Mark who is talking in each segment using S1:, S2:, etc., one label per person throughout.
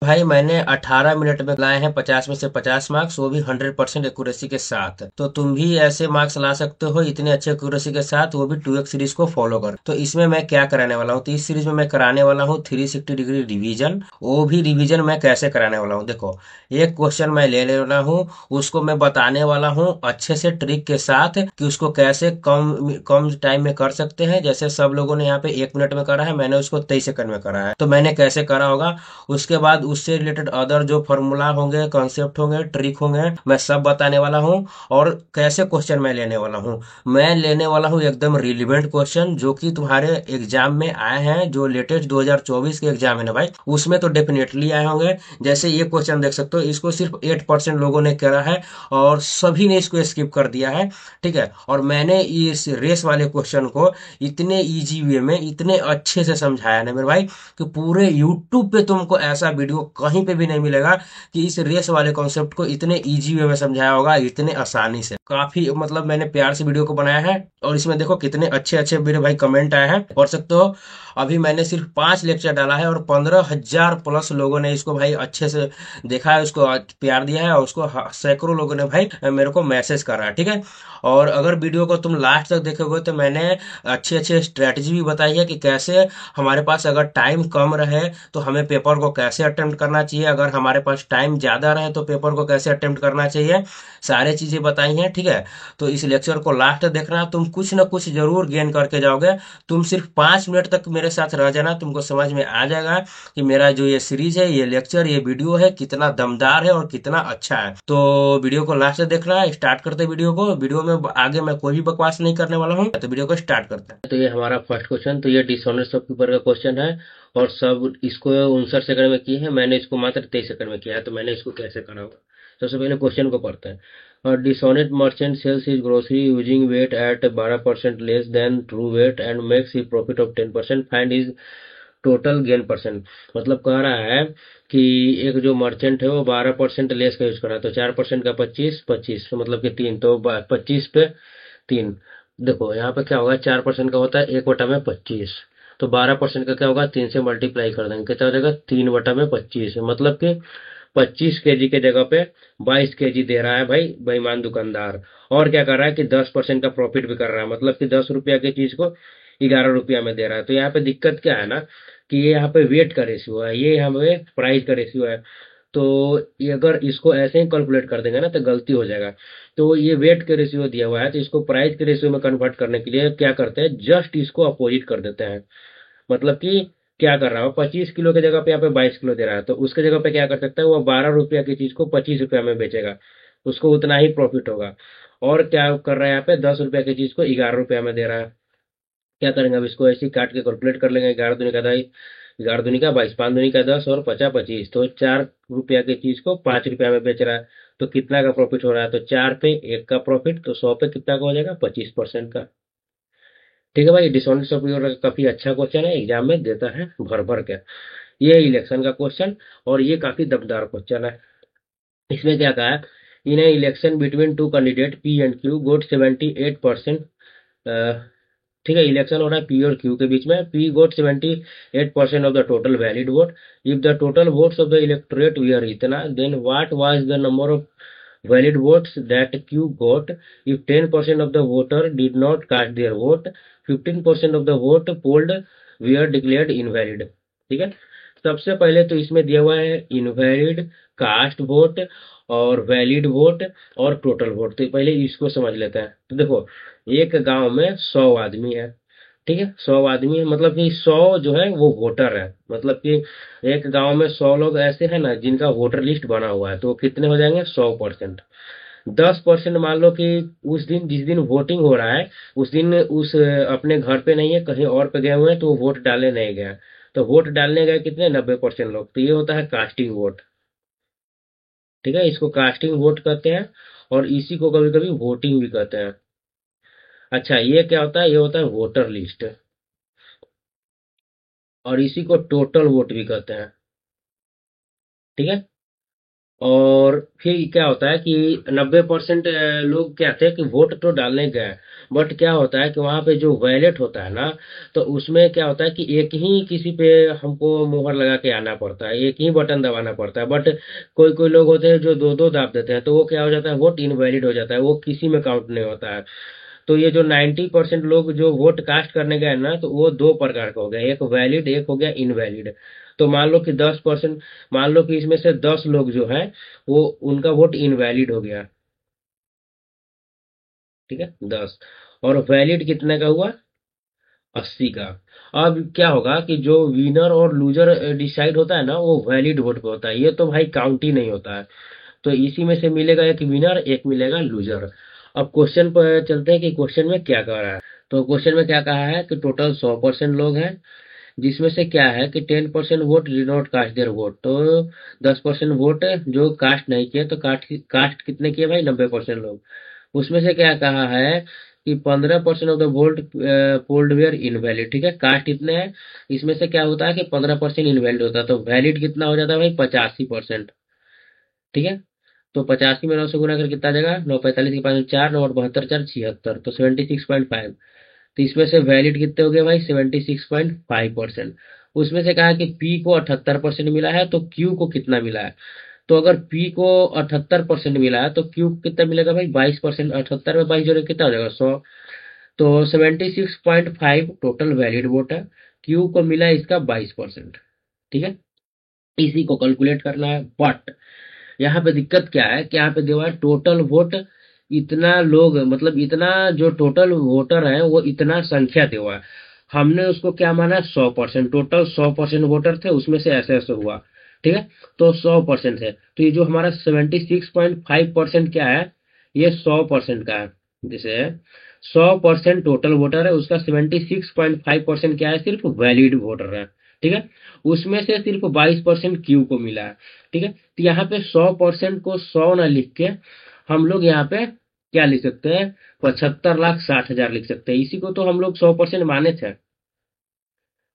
S1: भाई मैंने 18 मिनट में लाए हैं 50 में से 50 मार्क्स, वो भी 100% एक्यूरेसी के साथ। तो तुम भी ऐसे मार्क्स ला सकते हो इतने अच्छे एक्यूरेसी के साथ, वो भी 2x सीरीज को फॉलो कर। तो इसमें मैं क्या कराने वाला हूँ, तो इस सीरीज में मैं कराने वाला हूँ 360 डिग्री रिवीजन। वो भी रिवीजन मैं कैसे कराने वाला हूँ, देखो एक क्वेश्चन मैं ले लेना हूँ, उसको मैं बताने वाला हूँ अच्छे से ट्रिक के साथ कि उसको कैसे कम कम टाइम में कर सकते हैं। जैसे सब लोगों ने यहाँ पे 1 मिनट में करा है, मैंने उसको 23 सेकंड में करा है, तो मैंने कैसे करा होगा। उसके बाद उससे रिलेटेड अदर जो फॉर्मूला होंगे, कॉन्सेप्ट होंगे, ट्रिक होंगे, मैं सब बताने वाला हूँ। और कैसे क्वेश्चन मैं लेने वाला हूँ, मैं लेने वाला हूँ एकदम रिलेवेंट क्वेश्चन जो कि तुम्हारे एग्जाम में आए हैं, जो लेटेस्ट 2024 के एग्जाम है ना भाई, उसमें तो डेफिनेटली आए होंगे। जैसे ये क्वेश्चन देख सकते हो, इसको सिर्फ 8% लोगों ने करा है और सभी ने इसको स्किप कर दिया है। ठीक है, और मैंने इस रेस वाले क्वेश्चन को इतने इजी वे में इतने अच्छे से समझाया ना मेरे भाई, कि पूरे यूट्यूब पे तुमको ऐसा वीडियो कहीं पे भी नहीं मिलेगा कि इस रेस वाले कॉन्सेप्ट को इतने इजी वे में समझाया होगा, इतने आसानी से। काफी मतलब मैंने प्यार से वीडियो को बनाया है, और इसमें देखो कितने अच्छे अच्छे मेरे भाई कमेंट आए हैं, पढ़ सकते हो। अभी मैंने सिर्फ 5 लेक्चर डाला है और 15,000 प्लस लोगों ने इसको भाई अच्छे से देखा है, उसको प्यार दिया है, और उसको सैकड़ों लोगों ने भाई मेरे को मैसेज करा है। ठीक है, और अगर वीडियो को तुम लास्ट तक देखोगे तो मैंने अच्छे अच्छे स्ट्रेटजी भी बताई है कि कैसे हमारे पास अगर टाइम कम रहे तो हमें पेपर को कैसे अटेम्प्ट करना चाहिए, अगर हमारे पास टाइम ज्यादा रहे तो पेपर को कैसे अटेम्प्ट करना चाहिए, सारे चीजें बताई हैं। ठीक है, तो इस लेक्चर को लास्ट तक देखना, तुम कुछ ना कुछ जरूर गेन करके जाओगे। तुम सिर्फ 5 मिनट तक मेरे साथ रह जाना, तुमको समझ में आ जाएगा कि मेरा जो ये सीरीज है, ये लेक्चर, ये वीडियो है, कितना दमदार है और कितना अच्छा है। तो वीडियो को लास्ट तक देखना। स्टार्ट करते हैं वीडियो को। वीडियो में आगे मैं कोई भी बकवास नहीं करने वाला हूँ, तो वीडियो को स्टार्ट करते हैं। तो ये हमारा फर्स्ट क्वेश्चन, तो ये डिसऑनेस्ट सब पेपर का क्वेश्चन है, और सब इसको 59 सेकंड में किए हैं, मैंने इसको मात्र 23 सेकंड में किया है। तो मैंने इसको कैसे करा होगा, सबसे पहले क्वेश्चन को पढ़ते हैं। Dishonest merchant sells his grocery using weight at 12% less than true weight and makes a profit of 10%. Find his total gain percent. मतलब कह रहा है कि एक जो मर्चेंट है वो 12% लेस का यूज कर रहा है, तो 4% का 25, 25 तो मतलब कि 3, तो 25 पे 3। देखो यहाँ पे क्या होगा, 4% का होता है 1/25, तो 12% का क्या होगा, 3 से मल्टीप्लाई कर देंगे, कितना हो जाएगा, 3/25। मतलब कि 25 kg के जगह पे 22 kg दे रहा है भाई बेईमान दुकानदार। और क्या कर रहा है कि 10% का प्रॉफिट भी कर रहा है, मतलब कि 10 रुपया की चीज को 11 रुपया में दे रहा है। तो यहाँ पे दिक्कत क्या है ना, कि ये यहाँ पे वेट का रेशियो है, ये यहाँ पे प्राइस का रेशियो है। तो ये अगर इसको ऐसे ही कैलकुलेट कर देंगे ना तो गलती हो जाएगा। तो ये वेट के रेशियो दिया हुआ है, तो इसको प्राइस के रेशियो में कन्वर्ट करने के लिए क्या करते हैं, जस्ट इसको अपोजिट कर देते हैं। मतलब कि क्या कर रहा हो, 25 किलो की जगह पे यहाँ पे 22 किलो दे रहा है, तो उसके जगह पे क्या कर सकता है, वो 12 रुपया की चीज को 25 रुपया में बेचेगा, उसको उतना ही प्रॉफिट होगा। और क्या कर रहा है, यहाँ पे 10 रुपया की चीज को 11 रुपया में दे रहा है। क्या करेंगे, अब इसको ऐसे ही काट के कैलकुलेट कर लेंगे, 11 दूनी का 22, 11 दूनी का 22, 5 दूनी का 10 और 50, 25, तो 4 रुपया की चीज को 5 रुपया में बेच रहा है। तो कितना का प्रॉफिट हो रहा है, तो 4 पे 1 का प्रॉफिट, तो 100 पे कितना का हो जाएगा, 25% का। ठीक है भाई, डिसऑनेस्ट ऑफर काफी अच्छा क्वेश्चन है, एग्जाम में देता है भर भर के। ये इलेक्शन का क्वेश्चन, और ये काफी दमदार क्वेश्चन है। इसमें क्या कहा है, in election between two candidate P and Q got 78%। ठीक है, इलेक्शन हो रहा है पी और क्यू के बीच में, P got 78% of the total valid vote. If the total votes of the electorate were इतना, then what was the number of valid votes that Q got if 10% of the voter did not cast their vote, 15% of the vote polled were declared invalid। ठीक है, सबसे पहले तो इसमें दिया हुआ है इनवैलिड, कास्ट वोट और वैलिड वोट और टोटल वोट। तो पहले इसको समझ लेते हैं। तो देखो, एक गांव में 100 आदमी है। ठीक है, 100 आदमी है, मतलब कि 100 जो है वो वोटर है। मतलब कि एक गांव में 100 लोग ऐसे हैं ना जिनका वोटर लिस्ट बना हुआ है, तो कितने हो जाएंगे, 100%। 10% मान लो कि उस दिन जिस दिन वोटिंग हो रहा है उस दिन उस अपने घर पे नहीं है, कहीं और पे गए हुए हैं, तो वो वोट डालने नहीं गए। तो वोट डालने गए कितने, 90% लोग, तो ये होता है कास्टिंग वोट। ठीक है, इसको कास्टिंग वोट कहते हैं, और इसी को कभी कभी वोटिंग भी कहते हैं। अच्छा, ये क्या होता है, ये होता है वोटर लिस्ट, और इसी को टोटल वोट भी कहते हैं। ठीक है, और फिर क्या होता है कि 90% लोग क्या थे कि वोट तो डालने गए, बट क्या होता है कि वहां पे जो वैलेट होता है ना, तो उसमें क्या होता है कि एक ही किसी पे हमको मुहर लगा के आना पड़ता है, एक ही बटन दबाना पड़ता है। बट कोई कोई लोग होते हैं जो दो दो दाब देते हैं, तो वो क्या हो जाता है, वोट इनवैलिड हो जाता है, वो किसी में काउंट नहीं होता है। तो ये जो 90% लोग जो वोट कास्ट करने गए ना, तो वो दो प्रकार का हो गया, एक वैलिड एक हो गया इनवैलिड। तो मान लो कि 10%, मान लो कि इसमें से 10 लोग जो है वो उनका वोट इनवैलिड हो गया, ठीक है 10। और वैलिड कितने का हुआ, 80 का। अब क्या होगा कि जो विनर और लूजर डिसाइड होता है ना, वो वैलिड वोट पे होता है, ये तो भाई काउंट ही नहीं होता है। तो इसी में से मिलेगा एक विनर, एक मिलेगा लूजर। अब क्वेश्चन पर चलते हैं कि क्वेश्चन में क्या कह रहा है। तो क्वेश्चन में क्या कहा है कि टोटल 100% लोग हैं, जिसमें से क्या है कि 10% vote did not cast their vote, तो 10% वोट जो कास्ट नहीं किए, तो कास्ट कास्ट कितने किए भाई, 90% लोग। उसमें से क्या कहा है कि 15% of the vote polled were invalid, ठीक है, कास्ट इतने हैं। इसमें से क्या होता है कि 15% इनवैलिड होता है, तो वैलिड कितना हो जाता है भाई, 85%, ठीक है। तो 85 में 9 से गुना करके कितना आ जाएगा, 9 45 के 5 4, 9 72 4 76, तो 76.5। तो इसमें से वैलिड कितने हो गए भाई, 76.5%। उसमें से कहा कि पी को 78% मिला है, तो क्यू को कितना मिला है। तो अगर पी को 78% मिला है, तो क्यू को कितना मिलेगा भाई, 22%। 78 में 22 जोड़े कितना हो जाएगा, 100। तो 76.5 टोटल वैलिड वोट है, क्यू को मिला इसका 22%, ठीक है। इसी को कैलकुलेट करना है, बट यहाँ पे दिक्कत क्या है कि यहाँ पे देवा है टोटल वोट, इतना लोग मतलब इतना जो टोटल वोटर है वो इतना संख्या देवा है। हमने उसको क्या माना, 100%, टोटल 100% वोटर थे, उसमें से ऐसे ऐसे हुआ, ठीक है। तो 100% है, तो ये जो हमारा 76.5% क्या है, ये 100% का है। जैसे 100% टोटल वोटर है, उसका 76.5% क्या है, सिर्फ वैलिड वोटर है, ठीक है। उसमें से सिर्फ 22% क्यू को मिला है, ठीक है। तो यहाँ पे 100% को 100 ना लिख के हम लोग यहाँ पे क्या लिख सकते हैं, 75,60,000 लिख सकते हैं। इसी को तो हम लोग 100% माने थे।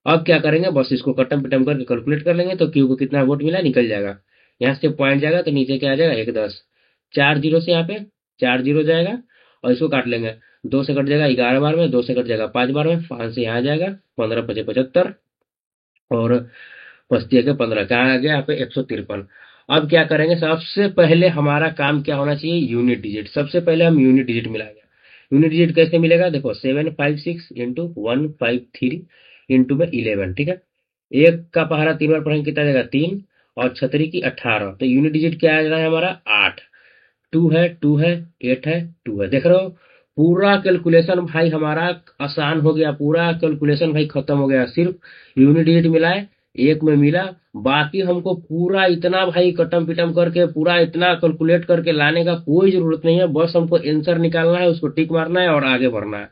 S1: अब क्या करेंगे, बस इसको कटम पिटम करके कैलकुलेट कर लेंगे, तो क्यू को कितना वोट मिला निकल जाएगा। यहाँ से पॉइंट जाएगा तो नीचे क्या आ जाएगा, 1 10, 4 जीरो से यहाँ पे 4 जीरो जाएगा, और इसको काट लेंगे। 2 से कट जाएगा 11 बार में, 2 से कट जाएगा 5 बार में, 5 से यहाँ आ जाएगा, 15 5 75, और बस्ती के 15 कहाँ आ गया यहाँ पे, 153। अब क्या करेंगे, सबसे पहले हमारा काम क्या होना चाहिए, यूनिट डिजिट। सबसे पहले हम यूनिट डिजिट मिलाएंगे। यूनिट डिजिट कैसे मिलेगा, देखो 756 इंटू 153 इंटू में 11, ठीक है। एक का पहाड़ा 3 बार पढ़ेंगे कितना जाएगा, 3, और छतरी की 18, तो यूनिट डिजिट क्या आ रहा है हमारा, 8। टू है, टू है, 8 है, 2 है, देख रहे हो। पूरा कैलकुलेशन भाई हमारा आसान हो गया, पूरा कैलकुलेशन भाई खत्म हो गया, सिर्फ यूनिट डिजिट मिलाए, एक में मिला। बाकी हमको पूरा इतना भाई कटम पिटम करके पूरा इतना कैलकुलेट करके लाने का कोई जरूरत नहीं है, बस हमको आंसर निकालना है, उसको टिक मारना है और आगे बढ़ना है।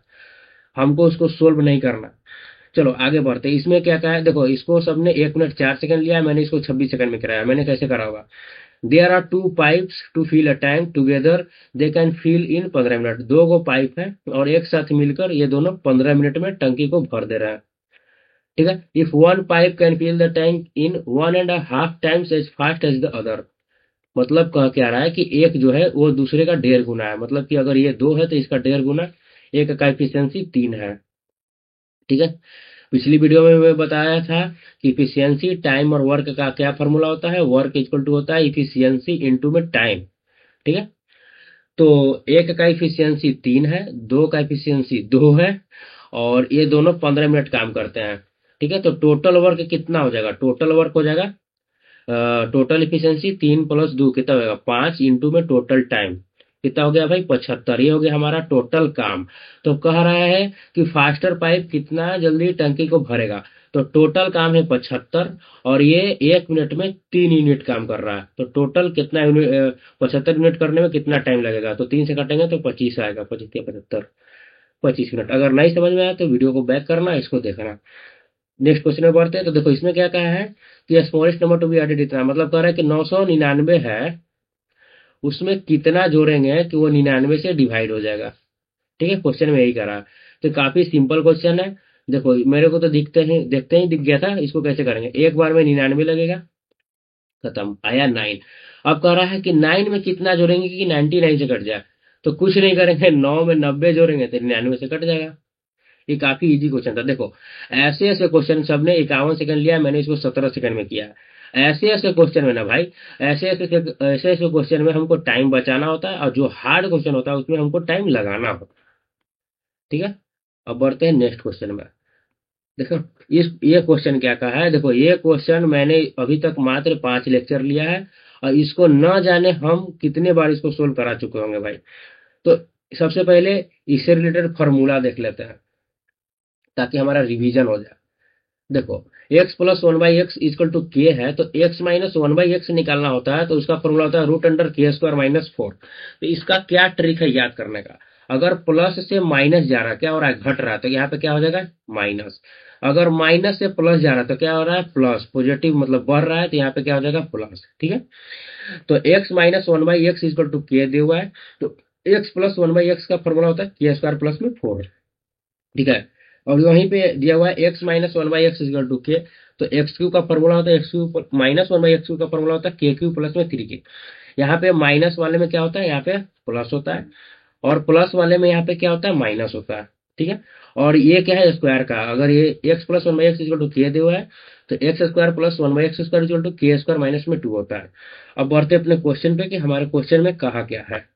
S1: हमको उसको सोल्व नहीं करना। चलो आगे बढ़ते हैं। इसमें क्या कहा है, देखो इसको सबने 1 मिनट 4 सेकंड लिया है, मैंने इसको 26 सेकंड में कराया। मैंने कैसे करा होगा, there are two pipes to fill a tank together, they can fill in 15 minute. दो गो पाइप है और एक साथ मिलकर ये दोनों 15 मिनट में टंकी को भर दे रहा है, ठीक है। If one pipe can fill the tank in 1.5 times as fast as the other, मतलब कह क्या रहा है कि एक जो है वो दूसरे का 1.5 गुना है, मतलब कि अगर ये 2 है तो इसका 1.5 गुना। एक का एफिशिएंसी 3 है, ठीक है। पिछली वीडियो में मैं बताया था कि इफिशियंसी टाइम और वर्क का क्या फॉर्मूला होता है, वर्क इक्वल टू होता है इफिशियंसी इनटू में टाइम, ठीक है। तो एक का इफिशियंसी 3 है, दो का इफिशियंसी 2 है, और ये दोनों 15 मिनट काम करते हैं, ठीक है। तो टोटल वर्क कितना हो जाएगा, टोटल वर्क हो जाएगा, टोटल इफिशियंसी 3 + 2 कितना होगा, 5 इंटू में टोटल टाइम कितना हो गया भाई, 75। ये हो गया हमारा टोटल काम। तो कह रहा है कि फास्टर पाइप कितना जल्दी टंकी को भरेगा, तो टोटल काम है 75, और ये 1 मिनट में 3 यूनिट काम कर रहा है, तो टोटल कितना यूनिट, 75 यूनिट करने में कितना टाइम लगेगा, तो 3 से काटेंगे तो 25 आएगा, 25 या 75, 25 मिनट। अगर नहीं समझ में आया तो वीडियो को बैक करना, इसको देखना। नेक्स्ट क्वेश्चन में बढ़ते हैं। तो देखो इसमें क्या कहा है कि smallest number to be added इतना, मतलब कह रहा है कि 999 है, उसमें कितना जोड़ेंगे कि वो 99 से डिवाइड हो जाएगा, ठीक है। क्वेश्चन में यही करा। तो काफी सिंपल क्वेश्चन है। देखो मेरे को तो दिखते ही दिख गया था, इसको कैसे करेंगे, एक बार में 99 लगेगा, खत्म, आया 9। अब कह रहा है कि 9 में कितना जोड़ेंगे कि 99 से कट जाए। तो कुछ नहीं करेंगे, 9 में 90 जोड़ेंगे तो 99 से कट जाएगा। ये काफी इजी क्वेश्चन था। देखो ऐसे ऐसे क्वेश्चन सबने 51 सेकंड लिया, मैंने इसको 17 सेकंड में किया। ऐसे ऐसे क्वेश्चन में ना भाई, ऐसे ऐसे क्वेश्चन में हमको टाइम बचाना होता है, और जो हार्ड क्वेश्चन होता है उसमें हमको टाइम लगाना होता है। ठीक है, अब बढ़ते हैं नेक्स्ट क्वेश्चन में। देखो इस ये क्वेश्चन क्या कहा है, देखो ये क्वेश्चन मैंने अभी तक मात्र 5 लेक्चर लिया है, और इसको न जाने हम कितने बार इसको सोल्व करा चुके होंगे भाई। तो सबसे पहले इससे रिलेटेड फॉर्मूला देख लेते हैं, ताकि हमारा रिवीजन हो जाए। देखो x plus one by x equal to k है, तो x minus one by x निकालना होता है, तो उसका फॉर्मूला होता है root under k square minus 4। तो इसका क्या ट्रिक है याद करने का, अगर प्लस से माइनस जा रहा है, क्या हो रहा है, घट रहा है, तो यहाँ पे क्या हो जाएगा, माइनस। अगर माइनस से प्लस जा रहा है तो क्या हो रहा है, प्लस, पॉजिटिव मतलब बढ़ रहा है, तो यहाँ पे क्या हो जाएगा, प्लस। ठीक है, तो x minus one by x equal to k दिया हुआ है, तो x plus one by x का फॉर्मूला होता है के स्क्वायर प्लस में 4। ठीक है, और वहीं पे दिया हुआ है x minus one by x equal to k, तो एक्स क्यू का फॉर्मूला होता है x cube minus one by x cube का फॉर्मूला होता है के क्यू प्लस में 3 के। यहाँ पे माइनस वाले में क्या होता है, यहाँ पे प्लस होता है, और प्लस वाले में यहाँ पे क्या होता है, माइनस होता है। ठीक है, और ये क्या है, स्क्वायर का, अगर ये x plus one by x equal to k दिया हुआ है, तो x square plus one by x square equal to k square minus में 2 होता है। अब बढ़ते हैं अपने क्वेश्चन पे कि हमारे क्वेश्चन में कहा क्या है।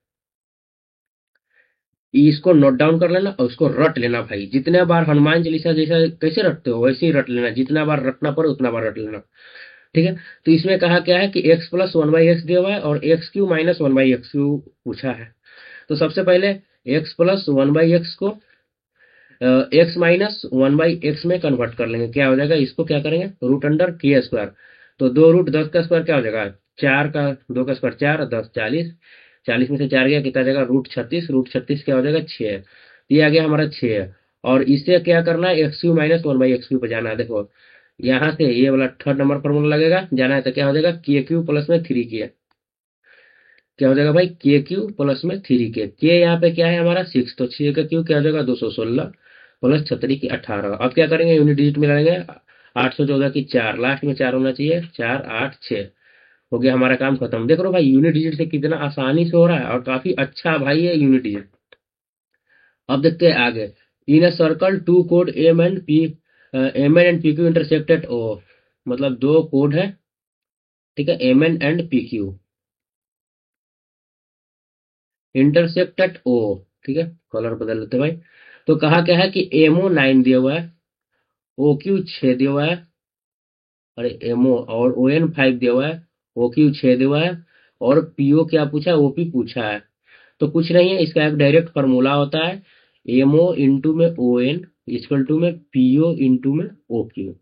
S1: इसको नोट डाउन कर लेना और उसको रट लेना भाई, जितने बार हनुमान चालीसा जैसा कैसे रटते हो वैसे ही रट लेना, जितना बार रटना पड़े उतना बार रट लेना। ठीक है, तो इसमें कहा क्या है कि x plus one by x दिया हुआ है और x cube minus one by x Q पूछा है। तो सबसे पहले x plus one by x को x minus one by x में कन्वर्ट कर लेंगे, क्या हो जाएगा, इसको क्या करेंगे, रूट अंडर के स्क्वायर। तो 2 रूट 10 का स्क्वायर क्या हो जाएगा, 4 का 2 का स्क्वायर 4, 10 40, 40 में से 4 गया कितना जाएगा, रूट 36, रूट 36 क्या हो जाएगा, 6। ये आ गया हमारा 6। और इससे क्या करना है, x cube minus one by x Q पे जाना है। देखो यहाँ से ये वाला थर्ड नंबर फॉर्मूला लगेगा, जाना है तो क्या हो जाएगा, के क्यू प्लस में 3 के, क्या हो जाएगा भाई, के क्यू प्लस में 3 के। के यहाँ पे क्या है हमारा 6, तो 6 का क्यू क्या हो जाएगा, 216 प्लस 36 की 18। अब क्या करेंगे, यूनिट डिजिट में लगाएंगे, 814 की 4, लास्ट में 4 होना चाहिए, 4 8 6, हो गया हमारा काम खत्म। देख लो भाई यूनिट डिजिट से कितना आसानी से हो रहा है, और काफी अच्छा भाई है यूनिट डिजिट। अब देखते हैं आगे। इन अ सर्कल टू कोड M N and P Q intersected O, मतलब दो कोड है, ठीक है, M N and P Q intersected O. ठीक है, कलर बदल लेते हैं भाई। तो कहा क्या है कि एमओ 9 दिया हुआ है, ओ क्यू 6 दिया हुआ है, अरे एमओ और ओ एन 5 दिया हुआ है, ओ क्यू 6 दिया हुआ है, और पीओ क्या पूछा है, ओपी पूछा है। तो कुछ नहीं है, इसका एक डायरेक्ट फॉर्मूला होता है, एमओ इंटू में ओ एन इक्वल टू में पीओ इंटू में ओ क्यू।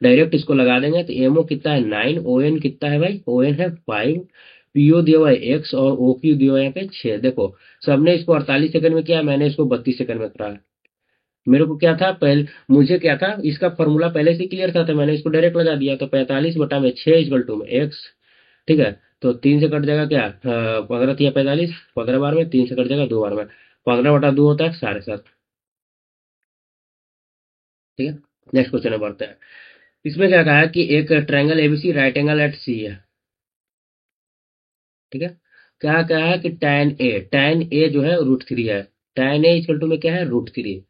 S1: डायरेक्ट इसको लगा देंगे, तो एमओ कितना है 9, ओ एन कितना है भाई, ओ एन है 5, पीओ दिया हुआ है एक्स, और ओ क्यू दिया हुआ है यहाँ पे 6। देखो सबने इसको 48 सेकंड में किया, मैंने इसको 32 सेकंड में करा। मेरे को क्या था पहले, मुझे क्या था, इसका फॉर्मूला पहले से क्लियर था, तो मैंने इसको डायरेक्ट लगा दिया, तो 45/6 इक्वल टू में एक्स। ठीक है, तो 3 से कट जाएगा क्या, 15 थी 45, 15 बार में 3 से कट जाएगा 2 बार में, 15/2 होता है 7.5। ठीक है, नेक्स्ट क्वेश्चन में बढ़ते हैं। इसमें क्या कहा है कि एक triangle ABC right angle at C है। ठीक है, क्या कहा है कि tan ए जो है √3 है, tan ए इक्वल टू में क्या है, √3।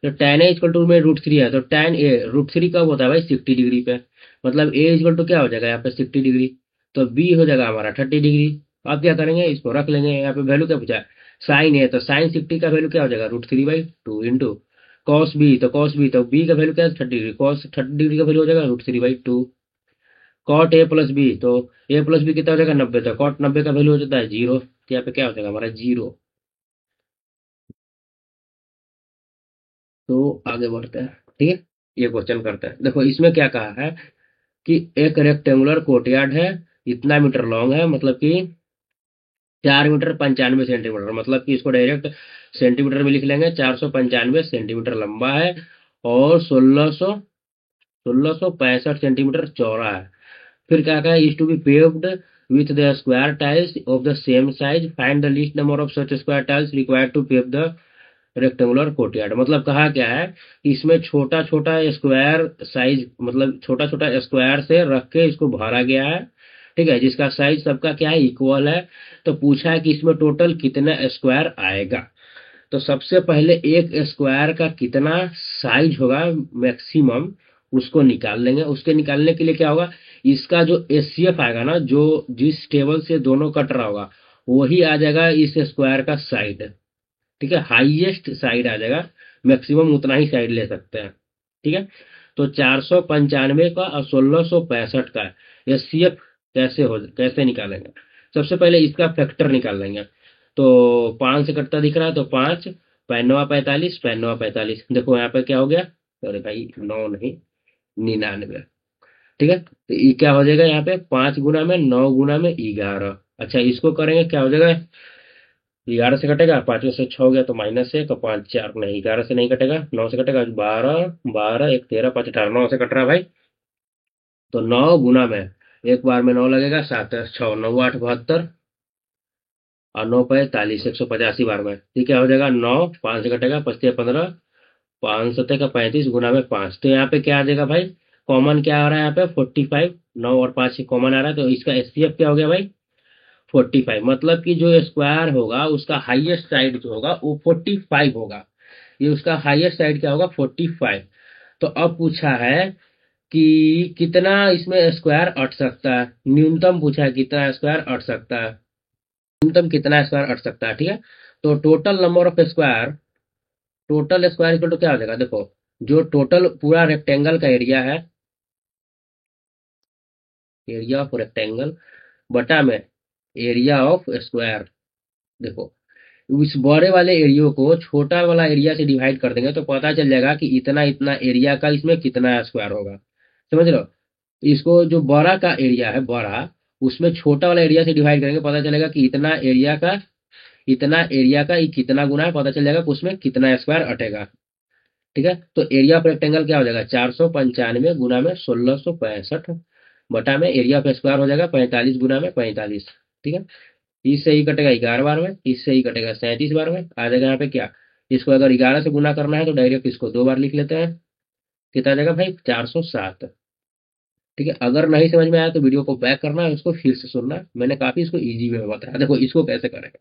S1: तो tan ए इक्वल टू में √3 है, तो tan ए √3 कब होता है भाई, 60 डिग्री पे, मतलब ए इक्वल टू क्या हो जाएगा यहाँ पे 60 डिग्री, तो बी हो जाएगा हमारा 30 डिग्री। अब क्या करेंगे, इसको रख लेंगे, यहाँ पे वैल्यू क्या पूछा है, साइन ए, तो साइन 60 का वैल्यू क्या हो जाएगा, √3/2 इंटू कॉस बी, तो बी का वैल्यू क्या है 30 डिग्री, कॉस 30 डिग्री का वैल्यू हो जाएगा √3/2। कॉट ए प्लस बी, तो ए प्लस बी कितना हो जाएगा 90, तो कॉट 90 का वैल्यू हो जाता है 0, तो यहाँ पे क्या हो जाएगा हमारा 0। तो आगे बढ़ते हैं। ठीक है, ये क्वेश्चन करते हैं। देखो इसमें क्या कहा है कि एक रेक्टेंगुलर कोर्टयार्ड है, इतना मीटर लॉन्ग है, मतलब कि 4 मीटर 95 सेंटीमीटर, मतलब कि इसको डायरेक्ट सेंटीमीटर में लिख लेंगे, 495 सेंटीमीटर लंबा है, और 1665 सेंटीमीटर चौड़ा है। फिर क्या कहा, is to be paved with the square tiles of the same size, find the least number of such square tiles required to pave the rectangular courtyard. मतलब कहा क्या है कि इसमें छोटा छोटा स्क्वायर साइज, मतलब छोटा छोटा स्क्वायर से रख के इसको भरा गया है, ठीक है, जिसका साइज सबका क्या है, इक्वल है। तो पूछा है कि इसमें टोटल कितना स्क्वायर आएगा। तो सबसे पहले एक स्क्वायर का कितना साइज होगा मैक्सिमम, उसको निकाल लेंगे। उसके निकालने के लिए क्या होगा, इसका जो एचसीएफ आएगा ना, जो जिस टेबल से दोनों कट रहा होगा, वही आ जाएगा इस स्क्वायर का साइड। ठीक है, हाईएस्ट साइड आ जाएगा, मैक्सिमम उतना ही साइड ले सकते हैं। ठीक है, तो 495 का और 1665 का एचसीएफ कैसे निकालेंगे। सबसे पहले इसका फैक्टर निकाल लेंगे। तो 5 से कटता दिख रहा है, तो 5, पैनवा 45, पैनवा 45, देखो यहाँ पे क्या हो गया, अरे भाई 9 नहीं, 99। ठीक है, तो ये क्या हो जाएगा, यहाँ पे 5 गुना में 9 गुना में 11। अच्छा, इसको करेंगे क्या हो जाएगा, 11 से कटेगा, 5 में से 6 हो गया तो -1, और 5 4 नहीं, 11 से नहीं कटेगा, 9 से कटेगा, 12 12 1 13 5 18, 9 से कट रहा है भाई। तो 9 गुना में, एक बार में 9 लगेगा, 7 6 9 8 72, और 9 45, 185 बार में, ये क्या हो जाएगा, 9 5 से कटेगा, 25 15, 5 7 का 35 गुना में 5। तो यहाँ पे क्या आ जाएगा भाई, कॉमन क्या आ रहा है यहाँ पे, 45, 9 और 5 से कॉमन आ रहा है, तो इसका एचसीएफ क्या हो गया भाई, 45। मतलब कि जो स्क्वायर होगा उसका हाईएस्ट साइड जो होगा वो 45 होगा। ये उसका हाईएस्ट साइड क्या होगा, 45। तो अब पूछा है कि कितना इसमें स्क्वायर अट सकता है, न्यूनतम पूछा है कितना स्क्वायर अट सकता है, न्यूनतम कितना स्क्वायर अट सकता है। ठीक है, तो total number of square, total square equal to क्या हो जाएगा, देखो जो टोटल पूरा रेक्टेंगल का एरिया है, एरिया ऑफ रेक्टेंगल बटा में एरिया ऑफ स्क्वायर, देखो उस बड़े वाले एरिया को छोटा वाला एरिया से डिवाइड कर देंगे तो पता चल जाएगा कि इतना इतना एरिया का इसमें कितना स्क्वायर होगा। समझ लो, इसको जो बड़ा का एरिया है बड़ा, उसमें छोटा वाला एरिया से डिवाइड करेंगे, पता चलेगा कि इतना एरिया का ये कितना गुना है, पता चल जाएगा कि उसमें कितना स्क्वायर अटेगा। ठीक है, तो एरिया ऑफ रेक्टेंगल क्या हो जाएगा, 495 गुना में 1665 बटा में एरिया ऑफ स्क्वायर हो जाएगा 45 गुना में 45। ठीक है, इससे ही कटेगा 11 बार में, इससे ही कटेगा 37 बार में, आ जाएगा यहाँ पे क्या, इसको अगर 11 से गुना करना है तो डायरेक्ट इसको 2 बार लिख लेते हैं, कितना आ जाएगा भाई, 407। ठीक है, अगर नहीं समझ में आया तो वीडियो को बैक करना है, उसको फिर से सुनना, मैंने काफी इसको इजी वे में बताया। देखो इसको कैसे करेंगे,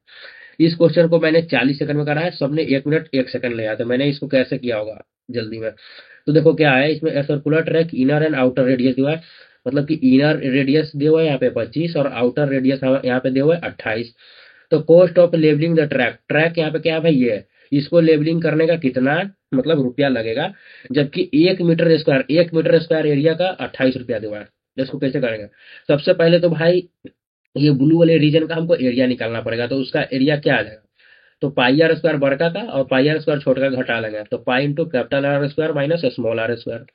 S1: इस क्वेश्चन को मैंने 40 सेकंड में करा है, सबने 1 मिनट 1 सेकंड लिया, तो मैंने इसको कैसे किया होगा जल्दी में। तो देखो क्या है, इसमें circular track inner and outer radius दिया है, मतलब कि इनर रेडियस दिया हुआ है यहाँ पे 25 और आउटर रेडियस यहाँ पे दिया हुआ है 28। तो cost of labelling the track, track यहाँ पे क्या है भाई, ये है, इसको लेबलिंग करने का कितना मतलब रुपया लगेगा, जबकि 1 metre square, 1 metre square area का 28 रुपया दिया हुआ है। इसको कैसे करेंगे, सबसे पहले तो भाई ये ब्लू वाले रीजन का हमको एरिया निकालना पड़ेगा, तो उसका एरिया क्या आ जाएगा, तो पाई आर स्क्वायर बड़का का और पाई आर स्क्वायर छोटा का घटा लेंगे, तो pi into capital r square minus small r square.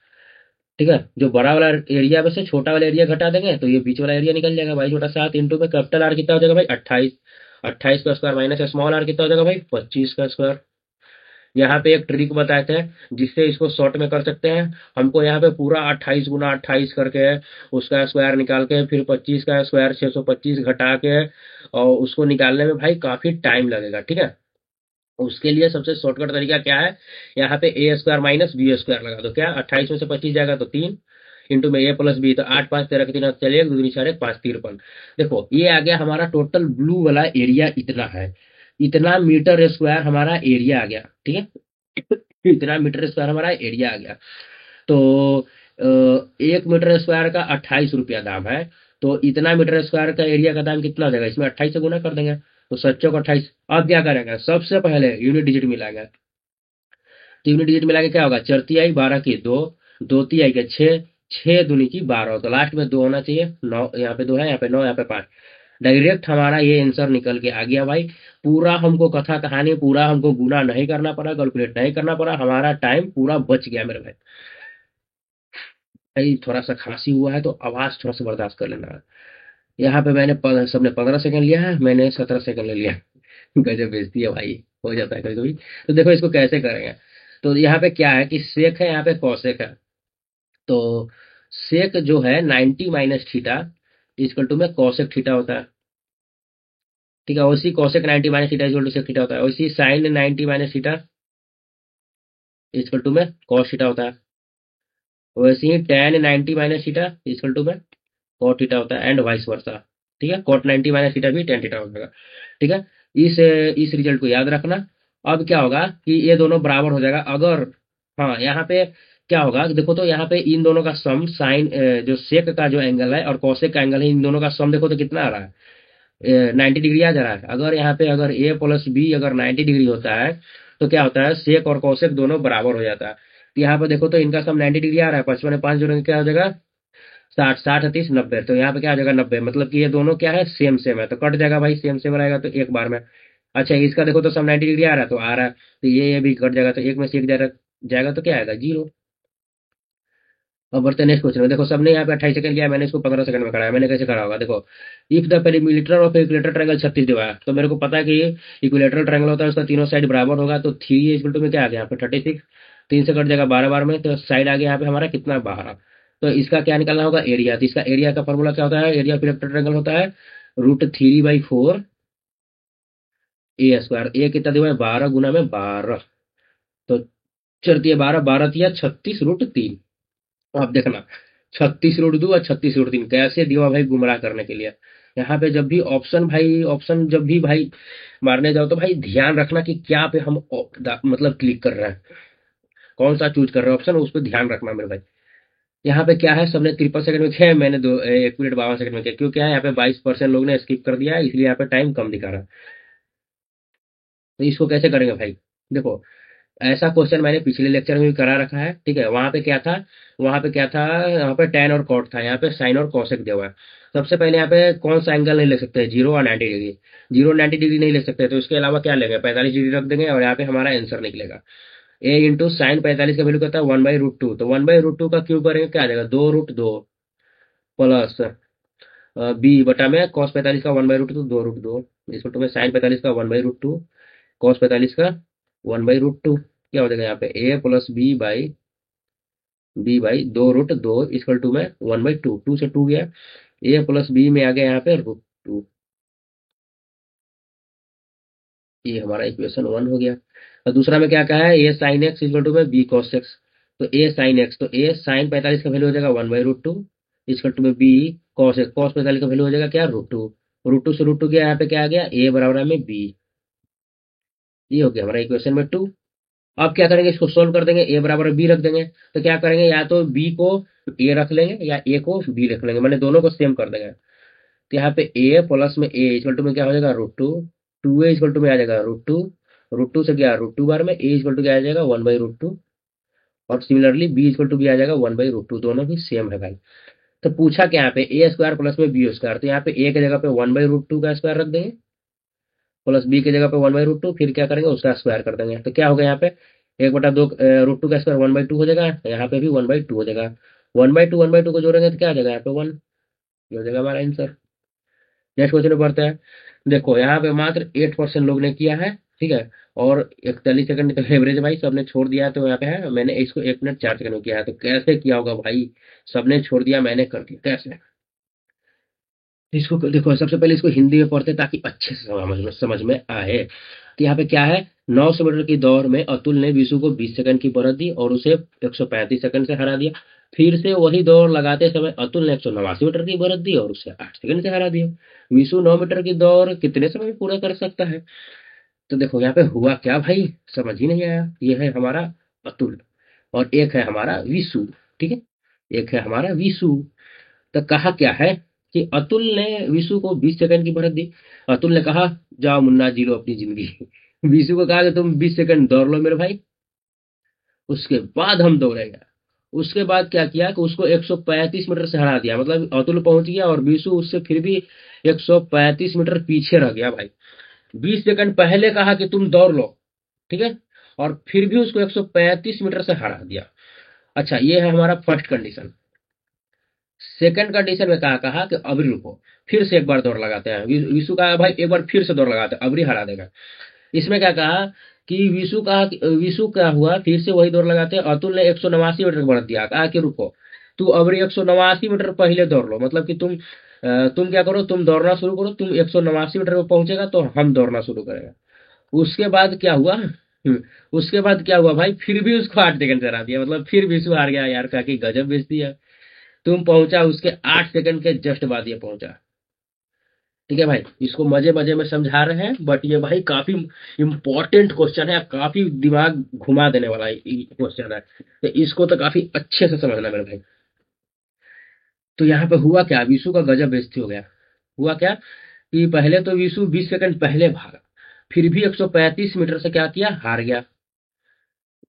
S1: ठीक है, जो बड़ा वाला एरिया में से छोटा वाला एरिया घटा देंगे तो ये बीच वाला एरिया निकल जाएगा भाई, छोटा 7 इंटू में कैपिटल आर कितना हो जाएगा भाई, 28, 28 का स्क्वायर माइनस स्मॉल आर कितना हो जाएगा भाई, 25 का स्क्वायर। यहाँ पे एक ट्रिक बताते हैं जिससे इसको शॉर्ट में कर सकते हैं। हमको यहाँ पे पूरा 28 गुना 28 करके उसका स्क्वायर निकाल के फिर 25 का स्क्वायर 625 घटा के और उसको निकालने में भाई काफी टाइम लगेगा। ठीक है, उसके लिए सबसे शॉर्टकट तरीका क्या है, यहाँ पे ए स्क्वायर माइनस बी स्क्वायर लगा दो, क्या 28 में से 25 जाएगा तो 3 इंटू में ए प्लस बी, तो 8 5 13 के 3 चलिए, 2 दूनी 4 5 53। देखो ये आ गया हमारा टोटल ब्लू वाला एरिया, इतना है, इतना मीटर स्क्वायर हमारा एरिया आ गया। ठीक है, इतना मीटर स्क्वायर हमारा एरिया आ गया। तो 1 मीटर स्क्वायर का 28 रुपया दाम है, तो इतना मीटर स्क्वायर का एरिया का दाम कितना हो जाएगा, इसमें 28 से गुना कर देंगे, तो 7 चौक 28। अब क्या करेंगे, सबसे पहले यूनिट डिजिट मिलाएंगे, तो यूनिट डिजिट मिला के क्या होगा, चरती आई 12 की 2, दो ती आई के 6, 6 दूनी की 12, तो लास्ट में 2 होना चाहिए, 9 यहाँ पे 2 है, यहाँ पे 9, यहाँ पे 5। डायरेक्ट हमारा ये आंसर निकल के आ गया भाई। पूरा हमको कथा कहानी पूरा हमको गुना नहीं करना पड़ा, कैलकुलेट नहीं करना पड़ा, हमारा टाइम पूरा बच गया मेरे भाई। भाई थोड़ा सा खांसी हुआ है तो आवाज थोड़ा सा बर्दाश्त कर लेना। यहाँ पे सबने 15 सेकंड लिया है, मैंने 17 सेकंड ले लिया। गजब बेइज्जती है भाई, हो जाता है कभी कभी। तो देखो इसको कैसे करेंगे, तो यहाँ पे क्या है कि सेक है, यहाँ पे कौसेक है। तो सेक जो है 90 माइनस थीटा इक्वल टू में कौसेक थीटा होता है। ठीक है, वैसी cosec 90 minus theta equal to sec theta होता है, वैसी sine 90 minus theta equal to में कॉस थीटा होता है, वैसे ही tan 90 minus theta equal to में कॉट थीटा होता है एंड वाइस वर्सा। ठीक है, कॉट 90 माइनस थीटा भी टेन थीटा हो जाएगा। ठीक है, इस रिजल्ट को याद रखना। अब क्या होगा कि ये दोनों बराबर हो जाएगा अगर, हाँ यहाँ पे क्या होगा देखो, तो यहाँ पे इन दोनों का सम साइन, जो सेक का जो एंगल है और कौसेक का एंगल है, इन दोनों का सम देखो तो कितना आ रहा है, 90 डिग्री आ जा रहा है। अगर यहाँ पे अगर ए प्लस बी अगर 90 डिग्री होता है तो क्या होता है, सेक और कौसेक दोनों बराबर हो जाता है। तो यहाँ पे देखो तो इनका सम 90 डिग्री आ रहा है, 55 में 5 जोड़ेंगे क्या हो जाएगा, 60, 60 30 90। तो यहाँ पे क्या आ जाएगा 90, मतलब कि ये दोनों क्या है, सेम सेम है, तो कट जाएगा भाई, सेम सेम रहेगा तो एक बार में। अच्छा इसका देखो तो सब 90 डिग्री आ रहा है तो आ रहा है, तो ये भी कट जाएगा, तो एक में से एक जाएगा, जाएगा तो क्या आएगा, जीरो। अब बढ़ते नेक्स्ट क्वेश्चन में। देखो सबने यहाँ पे 28 सेकंड लिया, मैंने इसको 15 सेकंड में कराया। मैंने कैसे करा होगा देखो, if the perimeter of equilateral triangle 36 divide, तो मेरे को पता है कि इक्विलेटरल ट्रायंगल होता है उसका तीनों साइड बराबर होगा, तो 3 में क्या आ गया यहाँ पे 36, 3 से कट जाएगा 12 बार में, तो साइड आ गया यहाँ पे हमारा कितना, 12। तो इसका क्या निकालना होगा, एरिया। तो इसका एरिया का फॉर्मूला क्या होता है, एरिया ऑफ इक्विलेटरल ट्रायंगल होता है √3/4 ए स्क्वायर। ए कितना दिया है, 12 गुना में 12, तो चलती है 12, 12 तिया 36 √3। आप देखना 36 √2 और 36 √3 कैसे दिया भाई, गुमराह करने के लिए। यहाँ पे जब भी ऑप्शन भाई, ऑप्शन जब भी भाई मारने जाओ तो भाई ध्यान रखना कि क्या पे हम मतलब क्लिक कर रहे हैं, कौन सा चूज कर रहे हैं ऑप्शन, उस पर ध्यान रखना मेरे भाई। यहाँ पे क्या है, सबने 53 सेकंड में किया है, मैंने 1 मिनट 52 सेकंड में किया। क्यों, क्या है यहाँ पे 22% लोग ने स्किप कर दिया है, इसलिए यहाँ पे टाइम कम दिखा रहा है। तो इसको कैसे करेंगे भाई, देखो ऐसा क्वेश्चन मैंने पिछले लेक्चर में भी करा रखा है। ठीक है, वहां पे क्या था, वहां पे क्या था, यहाँ पे टेन और कॉट था, यहाँ पे साइन और कॉसेक दिया हुआ है। सबसे पहले यहाँ पे कौन सा एंगल नहीं ले सकते, 0 और 90 डिग्री। 0 90 डिग्री नहीं ले सकते, तो इसके अलावा क्या लेंगे, 45 डिग्री रख देंगे और यहाँ पे हमारा आंसर निकलेगा। ए इंटू साइन 45 का वैल्यू कहता है 1/√2, तो 1/√2 का क्यूब करेंगे क्या आ जाएगा, 2√2 प्लस बी बटा में कॉस 45 का 1/√2, तो 2√2 इसको तो में साइन 45 का 1/√2, कॉस 45 का 1/√2, क्या हो जाएगा यहाँ पे a plus B by 2√2 equal to में 1/2, 2 से 2 गया, a प्लस बी में आ गया यहाँ पे √2। ये हमारा इक्वेशन 1 हो गया। और दूसरा में क्या कहा है, ए साइन एक्स इक्वल टू में बी कॉस एक्स। तो ए साइन एक्स, तो ए साइन 45 का वैल्यू हो जाएगा 1/√2 इक्वल टू में बी कॉस एक्स, कॉस 45 का वैल्यू हो जाएगा क्या, √2। √2 से √2 गया, यहाँ पे क्या आ गया, ए बराबर में बी। ये हो गया हमारा इक्वेशन में 2। अब क्या करेंगे, इसको सोल्व कर देंगे, ए बराबर बी रख देंगे। तो क्या करेंगे, या तो बी को ए रख लेंगे या ए को बी रख लेंगे, मैंने दोनों को सेम कर देंगे। तो यहाँ पे ए प्लस में ए इक्वल टू में क्या हो जाएगा, √2, 2a इक्वल टू में आ जाएगा √2, √2 से क्या, √2 बार में ए इक्वल टू क्या आ जाएगा 1/√2, और सिमिलरली बी इक्वल टू भी आ जाएगा 1/√2, दोनों भी सेम है भाई। तो पूछा क्या यहाँ पे, ए स्क्वायर प्लस में बी स्क्वायर, तो यहाँ पे ए की जगह पे 1/√2 का स्क्वायर रख देंगे, प्लस बी की जगह पे 1/√2, फिर क्या करेंगे उसका स्क्वायर कर देंगे। तो क्या होगा यहाँ पे, 1/2 √2 का स्क्वायर 1/2 हो जाएगा, यहाँ पे भी 1/2 हो जाएगा। 1/2 को जोड़ेंगे तो क्या आ जाएगा यहाँ पे 1, ये हो जाएगा हमारा आंसर। नेक्स्ट क्वेश्चन में बढ़ते हैं। देखो यहाँ पे मात्र 8% लोग ने किया है, ठीक है, और 41 सेकंड तो एवरेज भाई सबने छोड़ दिया है, तो यहाँ पे है मैंने इसको 1 मिनट 4 सेकंड में किया है। तो कैसे किया होगा भाई, सबने छोड़ दिया मैंने कर दिया, कैसे। इसको देखो सबसे पहले इसको हिंदी में पढ़ते ताकि अच्छे से समझ में आए। तो यहाँ पे क्या है, 900 मीटर की दौड़ में अतुल ने विशु को 20 सेकंड की बढ़त दी और उसे 135 सेकंड से हरा दिया। फिर से वही दौड़ लगाते समय अतुल ने 189 मीटर की बढ़त दी और उसे 8 सेकंड से हरा दिया। विशु 9 मीटर की दौड़ कितने समय में पूरा कर सकता है। तो देखो यहाँ पे हुआ क्या भाई, समझ ही नहीं आया। ये है हमारा अतुल और एक है हमारा विशु, ठीक है, एक है हमारा विशु। तो कहा क्या है कि अतुल ने विशु को 20 सेकंड की बढ़त दी। अतुल ने कहा जाओ मुन्ना जी लो अपनी जिंदगी। विशु को कहा कि तुम 20 सेकंड दौड़ लो मेरे भाई, उसके बाद हम दौड़ेगा। उसके बाद क्या किया कि उसको 135 मीटर से हरा दिया, मतलब अतुल पहुंच गया और विशु उससे फिर भी 135 मीटर पीछे रह गया भाई। 20 सेकंड पहले कहा कि तुम दौड़ लो, ठीक है, और फिर भी उसको 135 मीटर से हरा दिया। अच्छा ये है हमारा फर्स्ट कंडीशन। सेकंड कंडीशन में कहा कि अबरी रुको, फिर से एक बार दौड़ लगाते हैं। विशु कहा भाई एक बार फिर से दौड़ लगाते हैं, अबरी हरा देगा। इसमें क्या कहा कि विशु क्या हुआ, फिर से वही दौड़ लगाते हैं। अतुल ने 189 मीटर बढ़ दिया, कहा कि रुको तू अबरी 189 मीटर पहले दौड़ लो, मतलब कि तुम क्या करो, तुम दौड़ना शुरू करो, तुम 189 मीटर पे पहुंचेगा तो हम दौड़ना शुरू करेगा। उसके बाद क्या हुआ, उसके बाद क्या हुआ भाई, फिर भी उसको 8 सेकंड से हरा दिया, मतलब फिर विशु हार गया यार, का कि गजब बेइज्जती है। तुम पहुंचा उसके 8 सेकंड के जस्ट बाद ये पहुंचा। ठीक है भाई, इसको मजे मजे में समझा रहे हैं, बट ये भाई काफी इंपॉर्टेंट क्वेश्चन है, काफी दिमाग घुमा देने वाला क्वेश्चन है, तो इसको तो काफी अच्छे से समझना मेरे भाई। तो यहाँ पे हुआ क्या, विशु का गजब बेइज्जती हो गया। हुआ क्या कि पहले तो विशु 20 सेकंड पहले भागा, फिर भी 135 मीटर से क्या किया, हार गया।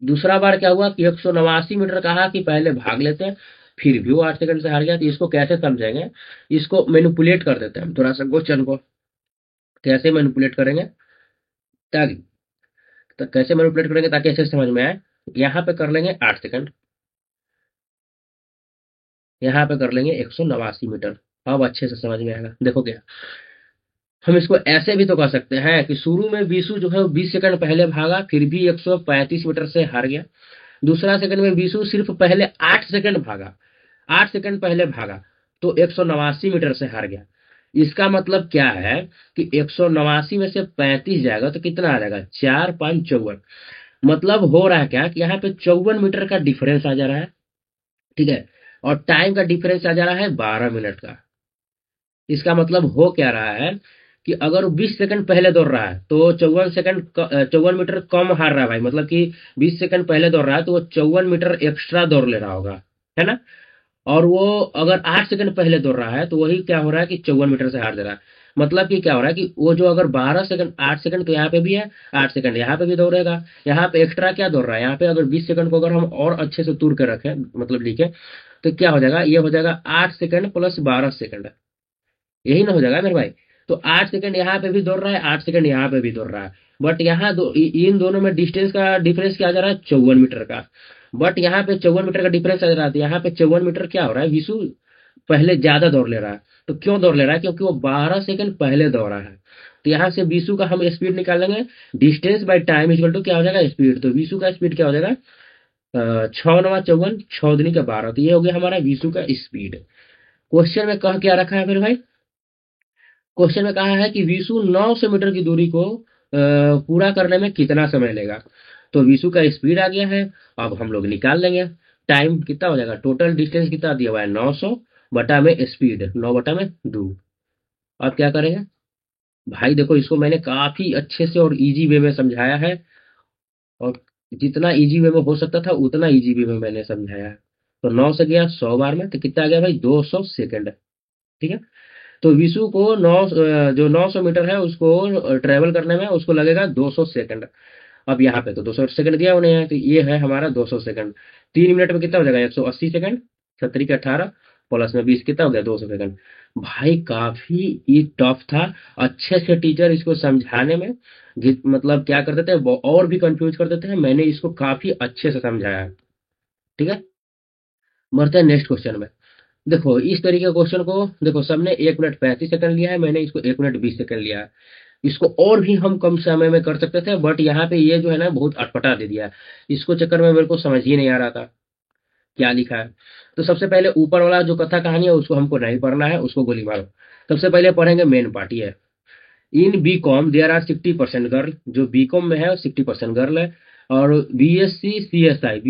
S1: दूसरा बार क्या हुआ कि 189 मीटर कहा कि पहले भाग लेते हैं, फिर भी वो 8 सेकंड से हार गया। तो इसको कैसे समझेंगे, इसको मैनिपुलेट कर देते हैं हम थोड़ा सा क्वेश्चन को। कैसे मैनिपुलेट करेंगे, ताकि तो कैसे मैनिपुलेट करेंगे ताकि ऐसे समझ में आए। यहाँ पे कर लेंगे 8 सेकंड, यहाँ पे कर लेंगे 189 मीटर। अब अच्छे से समझ में आएगा। देखो क्या, हम इसको ऐसे भी तो कर सकते हैं कि शुरू में विशु जो है वो 20 सेकंड पहले भागा, फिर भी 135 मीटर से हार गया। दूसरा सेकंड में विशु सिर्फ पहले 8 सेकंड भागा, 8 सेकंड पहले भागा, तो 189 मीटर से हार गया। इसका मतलब क्या है कि 189 में से 35 जाएगा तो कितना आ जाएगा, 4 5 54। मतलब हो रहा है क्या कि यहाँ पे 54 मीटर का डिफरेंस आ जा रहा है। ठीक है, और टाइम का डिफरेंस आ जा रहा है 12 मिनट का। इसका मतलब हो क्या रहा है कि अगर वो 20 सेकंड पहले दौड़ रहा है तो 54 सेकंड, 54 मीटर कम हार रहा है भाई। मतलब कि 20 सेकंड पहले दौड़ रहा है तो वो 54 मीटर एक्स्ट्रा दौड़ ले रहा होगा, है ना। और वो अगर 8 सेकंड पहले दौड़ रहा है तो वही क्या हो रहा है कि 54 मीटर से हार दे रहा है। मतलब कि क्या हो रहा है कि वो जो अगर 12 सेकंड, 8 सेकंड तो यहाँ पे भी है, 8 सेकंड यहाँ पे भी दौड़ेगा। यहाँ पे एक्स्ट्रा क्या दौड़ रहा है, यहाँ पे अगर 20 सेकंड को अगर हम और अच्छे से तूर के रखें, मतलब लिखे, तो क्या हो जाएगा, ये हो जाएगा 8 सेकंड प्लस 12 सेकंड, यही ना हो जाएगा मेरे भाई। तो 8 सेकंड यहाँ पे भी दौड़ रहा है, 8 सेकंड यहाँ पे भी दौड़ रहा है। बट यहाँ इन दोनों में डिस्टेंस का डिफरेंस क्या आ जा रहा है, 54 मीटर का। बट यहाँ पे 54 मीटर का डिफरेंस आ जा रहा है, तो यहाँ पे 54 मीटर क्या हो रहा है, विशु पहले ज्यादा दौड़ ले रहा है। तो क्यों दौड़ ले रहा है, क्योंकि वो 12 सेकंड पहले दौड़ा है। तो यहाँ से विशु का हम स्पीड निकालेंगे, distance by time equal to क्या हो जाएगा, स्पीड। तो विशु का स्पीड क्या हो जाएगा, 6 9 54, 6 दूनी का 12। तो ये हो गया हमारा विशु का स्पीड। क्वेश्चन में कह क्या रखा है फिर भाई, क्वेश्चन में कहा है कि विशु 900 मीटर की दूरी को पूरा करने में कितना समय लेगा। तो विशु का स्पीड आ गया है, अब हम लोग निकाल लेंगे। टाइम कितना हो जाएगा, टोटल डिस्टेंस कितना दिया हुआ है, 900 बटा में स्पीड 9 बटा में 2। अब क्या करेंगे भाई, देखो इसको मैंने काफी अच्छे से और इजी वे में समझाया है, और जितना इजी वे में हो सकता था उतना इजी वे में मैंने समझाया है। तो 9 से गया 100 बार में, तो कितना आ गया भाई, 200 सेकंड। ठीक है, तो विशु को जो 900 मीटर है उसको ट्रेवल करने में उसको लगेगा 200 सेकंड। अब यहाँ पे तो 200 सेकंड दिया उन्हें है, तो ये है हमारा 200 सेकंड। 3 मिनट में कितना हो जाएगा, 180 सेकंड, 70 के 18 प्लस में 20 कितना हो गया, 200 सेकंड। भाई काफी ये टफ था, अच्छे से टीचर इसको समझाने में मतलब क्या कर देते हैं, वो और भी कंफ्यूज कर देते हैं। मैंने इसको काफी अच्छे से समझाया है। ठीक है, बढ़ते हैं नेक्स्ट क्वेश्चन में। देखो इस तरीके के क्वेश्चन को, देखो सबने 1 मिनट 35 सेकंड लिया है, मैंने इसको 1 मिनट 20 सेकंड लिया है। इसको और भी हम कम समय में कर सकते थे, बट यहाँ पे ये जो है ना बहुत अटपटा दे दिया है। इसको चक्कर में मेरे को समझ ही नहीं आ रहा था क्या लिखा है। तो सबसे पहले ऊपर वाला जो कथा कहानी है उसको हमको नहीं पढ़ना है, उसको गोली मारो। सबसे पहले पढ़ेंगे मेन पार्ट ये है, in B Com there are 60% girl. जो बी कॉम में है 60% गर्ल है। और B S C C S I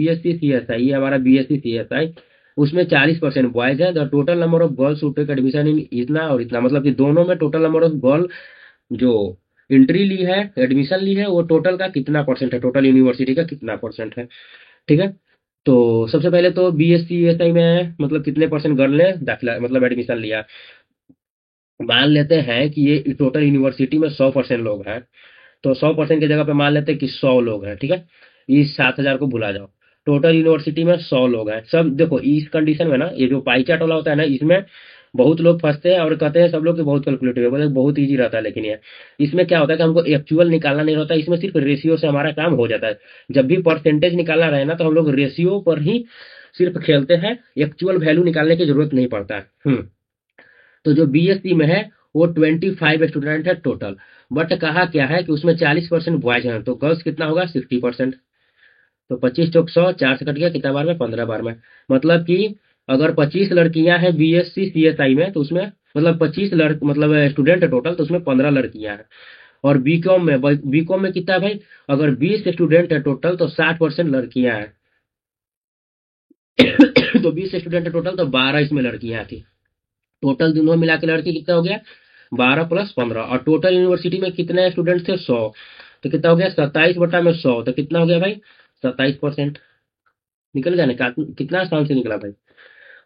S1: ये हमारा B S C C S I, उसमें 40% बॉयज है। The total number of girls who take admission in इतना और इतना, मतलब कि दोनों में टोटल नंबर ऑफ गर्ल जो एंट्री ली है, एडमिशन ली है, वो टोटल का कितना परसेंट है, टोटल यूनिवर्सिटी का कितना परसेंट है। ठीक है, तो सबसे पहले तो B S C C S I में मतलब कितने परसेंट गर्ल ने दाखिला मतलब एडमिशन लिया। मान लेते हैं कि ये टोटल यूनिवर्सिटी में 100% लोग हैं, तो 100% की जगह पे मान लेते हैं कि 100 लोग हैं। ठीक है, इस 7,000 को भुला जाओ। टोटल यूनिवर्सिटी में 100 लोग हैं। सब देखो इस कंडीशन में ना, ये जो पाई चार्ट वाला होता है ना, इसमें बहुत लोग फंसते हैं और कहते हैं सब लोग कि बहुत कैलकुलेटिव है, मतलब बहुत इजी रहता है। लेकिन ये इसमें क्या होता है कि हमको एक्चुअल निकालना नहीं होता, इसमें सिर्फ रेशियो से हमारा काम हो जाता है। जब भी परसेंटेज निकालना रहे ना तो हम लोग रेशियो पर ही सिर्फ खेलते हैं, एक्चुअल वैल्यू निकालने की जरूरत नहीं पड़ता है। तो जो बीएससी में है वो 25 स्टूडेंट है टोटल। बट कहा क्या है कि उसमें 40% बॉयज हैं, तो गर्ल्स कितना होगा, 60%। तो 25 × 100, 4 से कट गया, कितना बार में, 15 बार में। मतलब कि अगर 25 लड़कियां हैं बीएससी सीएसआई में, तो उसमें मतलब 25 मतलब स्टूडेंट है टोटल, तो उसमें 15 लड़कियां हैं। और बीकॉम में कितना है भाई, अगर 20 स्टूडेंट है टोटल तो 60% लड़कियां हैं। तो 20 स्टूडेंट है टोटल, तो 12 इसमें लड़कियां थी। टोटल दोनों मिला के लड़की कितना हो गया, 12 + 15। और टोटल यूनिवर्सिटी में कितने स्टूडेंट थे, 100। तो कितना हो गया, 27/100। तो कितना हो गया भाई, 27%। निकल गया ना, कितना आसान से निकला भाई।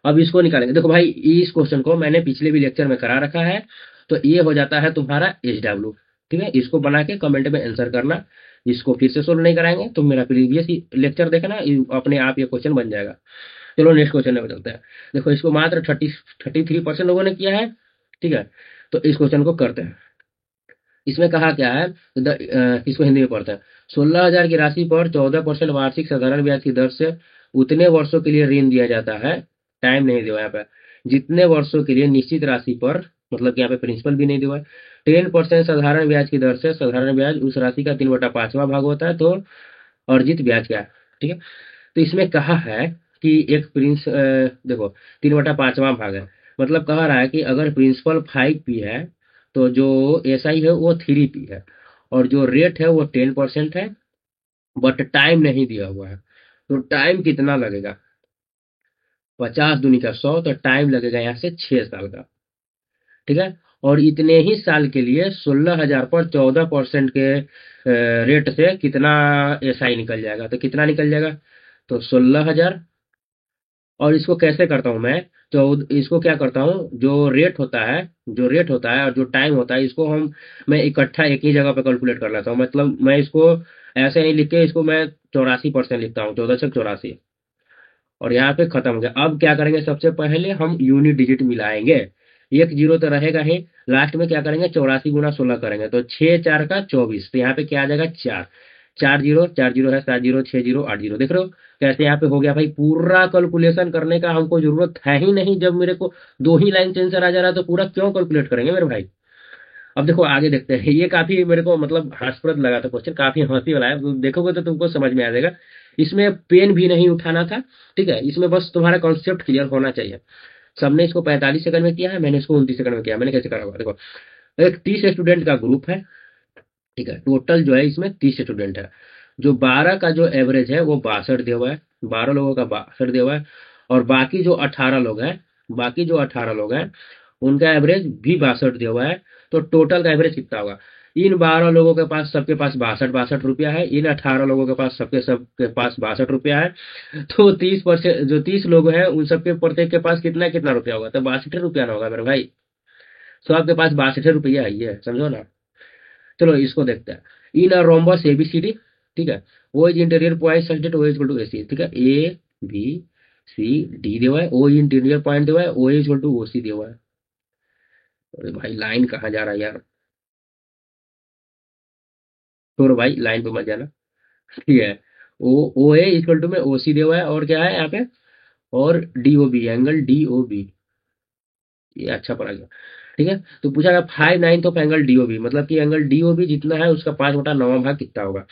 S1: अब इसको निकालेंगे। देखो भाई, इस क्वेश्चन को मैंने पिछले भी लेक्चर में करा रखा है। तो ये हो जाता है तुम्हारा SW। ठीक है, इसको बना के कमेंट में आंसर करना। इसको फिर से सोल्व नहीं कराएंगे तो मेरा प्रीवियस लेक्चर देखना, अपने आप ये क्वेश्चन बन जाएगा। चलो नेक्स्ट क्वेश्चन में बदलते हैं। देखो, इसको मात्र 33% लोगों ने किया है। ठीक है, तो इस क्वेश्चन को करते हैं। इसमें कहा क्या है, इसको हिंदी में पढ़ते हैं। 16,000 की राशि पर 14% वार्षिक साधारण ब्याज की दर से उतने वर्षों के लिए ऋण दिया जाता है। टाइम नहीं दिया यहाँ पे। जितने वर्षों के लिए निश्चित राशि पर, मतलब कि यहाँ पे प्रिंसिपल भी नहीं दिया है। 10% साधारण ब्याज की दर से, साधारण ब्याज उस राशि का 3/5वां भाग होता है, तो अर्जित ब्याज क्या है। ठीक है, तो इसमें कहा है कि एक देखो, 3/5वां भाग है। मतलब कह रहा है कि अगर प्रिंसिपल 5P है, तो जो SI है वो 3P है, और जो रेट है वो 10% है। बट टाइम नहीं दिया हुआ है। तो टाइम कितना लगेगा, 50 × 100, तो टाइम लगेगा यहाँ से 6 साल का। ठीक है, और इतने ही साल के लिए 16,000 पर 14% के रेट से कितना SI निकल जाएगा, तो कितना निकल जाएगा, तो 16,000। और इसको कैसे करता हूँ मैं, तो इसको क्या करता हूँ, जो रेट होता है और जो टाइम होता है, इसको मैं इकट्ठा एक ही जगह पे कैलकुलेट कर लेता हूँ। मतलब मैं इसको ऐसे नहीं लिख के, इसको मैं 84% लिखता हूँ, 14 × 84। और यहाँ पे खत्म हो गया। अब क्या करेंगे, सबसे पहले हम यूनिट डिजिट मिलाएंगे। एक जीरो तो रहेगा ही। लास्ट में क्या करेंगे, 84 × 16 करेंगे, तो 6×4 = 24। तो यहाँ पे क्या आ जाएगा, 4। 4 जीरो, 4 जीरो है, 7 जीरो, 6 जीरो, 8 जीरो। देख रहे हो कैसे यहाँ पे हो गया भाई। पूरा कैलकुलेशन करने का हमको जरूरत है ही नहीं। जब मेरे को 2 ही लाइन से आंसर आ जा रहा है, तो पूरा क्यों कैलकुलेट करेंगे मेरे भाई। अब देखो आगे देखते हैं। ये काफी मेरे को मतलब हास्यप्रद लगा था क्वेश्चन, काफी हंसी वाला है। तो देखोगे तो तुमको समझ में आ जाएगा। इसमें पेन भी नहीं उठाना था। ठीक है, इसमें बस तुम्हारा कॉन्सेप्ट क्लियर होना चाहिए। सबने इसको 45 सेकंड में किया है, मैंने इसको 29 सेकंड में किया। मैंने कैसे करा हुआ देखो। एक 30 स्टूडेंट का ग्रुप है। ठीक है, टोटल जो है इसमें 30 स्टूडेंट है। जो 12 का जो एवरेज है वो 62 दिया हुआ है। 12 लोगों का 62 दिया हुआ है। और बाकी जो 18 लोग हैं उनका एवरेज भी 62 दिया हुआ है। तो टोटल का एवरेज कितना होगा। इन 12 लोगों के पास, सबके पास 62 62 रुपया है। इन 18 लोगों के पास, सबके सबके पास 62 रुपया है। तो 30%, जो 30 लोग हैं उन सबके प्रत्येक के पास कितना कितना रुपया होगा, तो 62 रुपया ना होगा मेरे भाई। सबके पास 62 रुपया ही है, समझो ना। चलो इसको देखते हैं। In a rhombus ABCD। ठीक है, O is interior point such that O is equal to AC। ठीक है, ABCD दिया हुआ है। ओ इंटीरियर पॉइंट दिया हुआ है, O is equal to OC दिया हुआ है। अरे भाई लाइन कहाँ जा रहा है यार। छोड़ो भाई, लाइन पे मत जाना। ठीक है, ओ ए इक्वल टू में OC दिया हुआ है, और क्या है यहाँ पे, और DOB, एंगल DOB। ये अच्छा पड़ा गया। ठीक है, तो पूछा गया 5/9 ऑफ एंगल DOB, मतलब कि एंगल DOB जितना है उसका 5/9 भाग कितना होगा।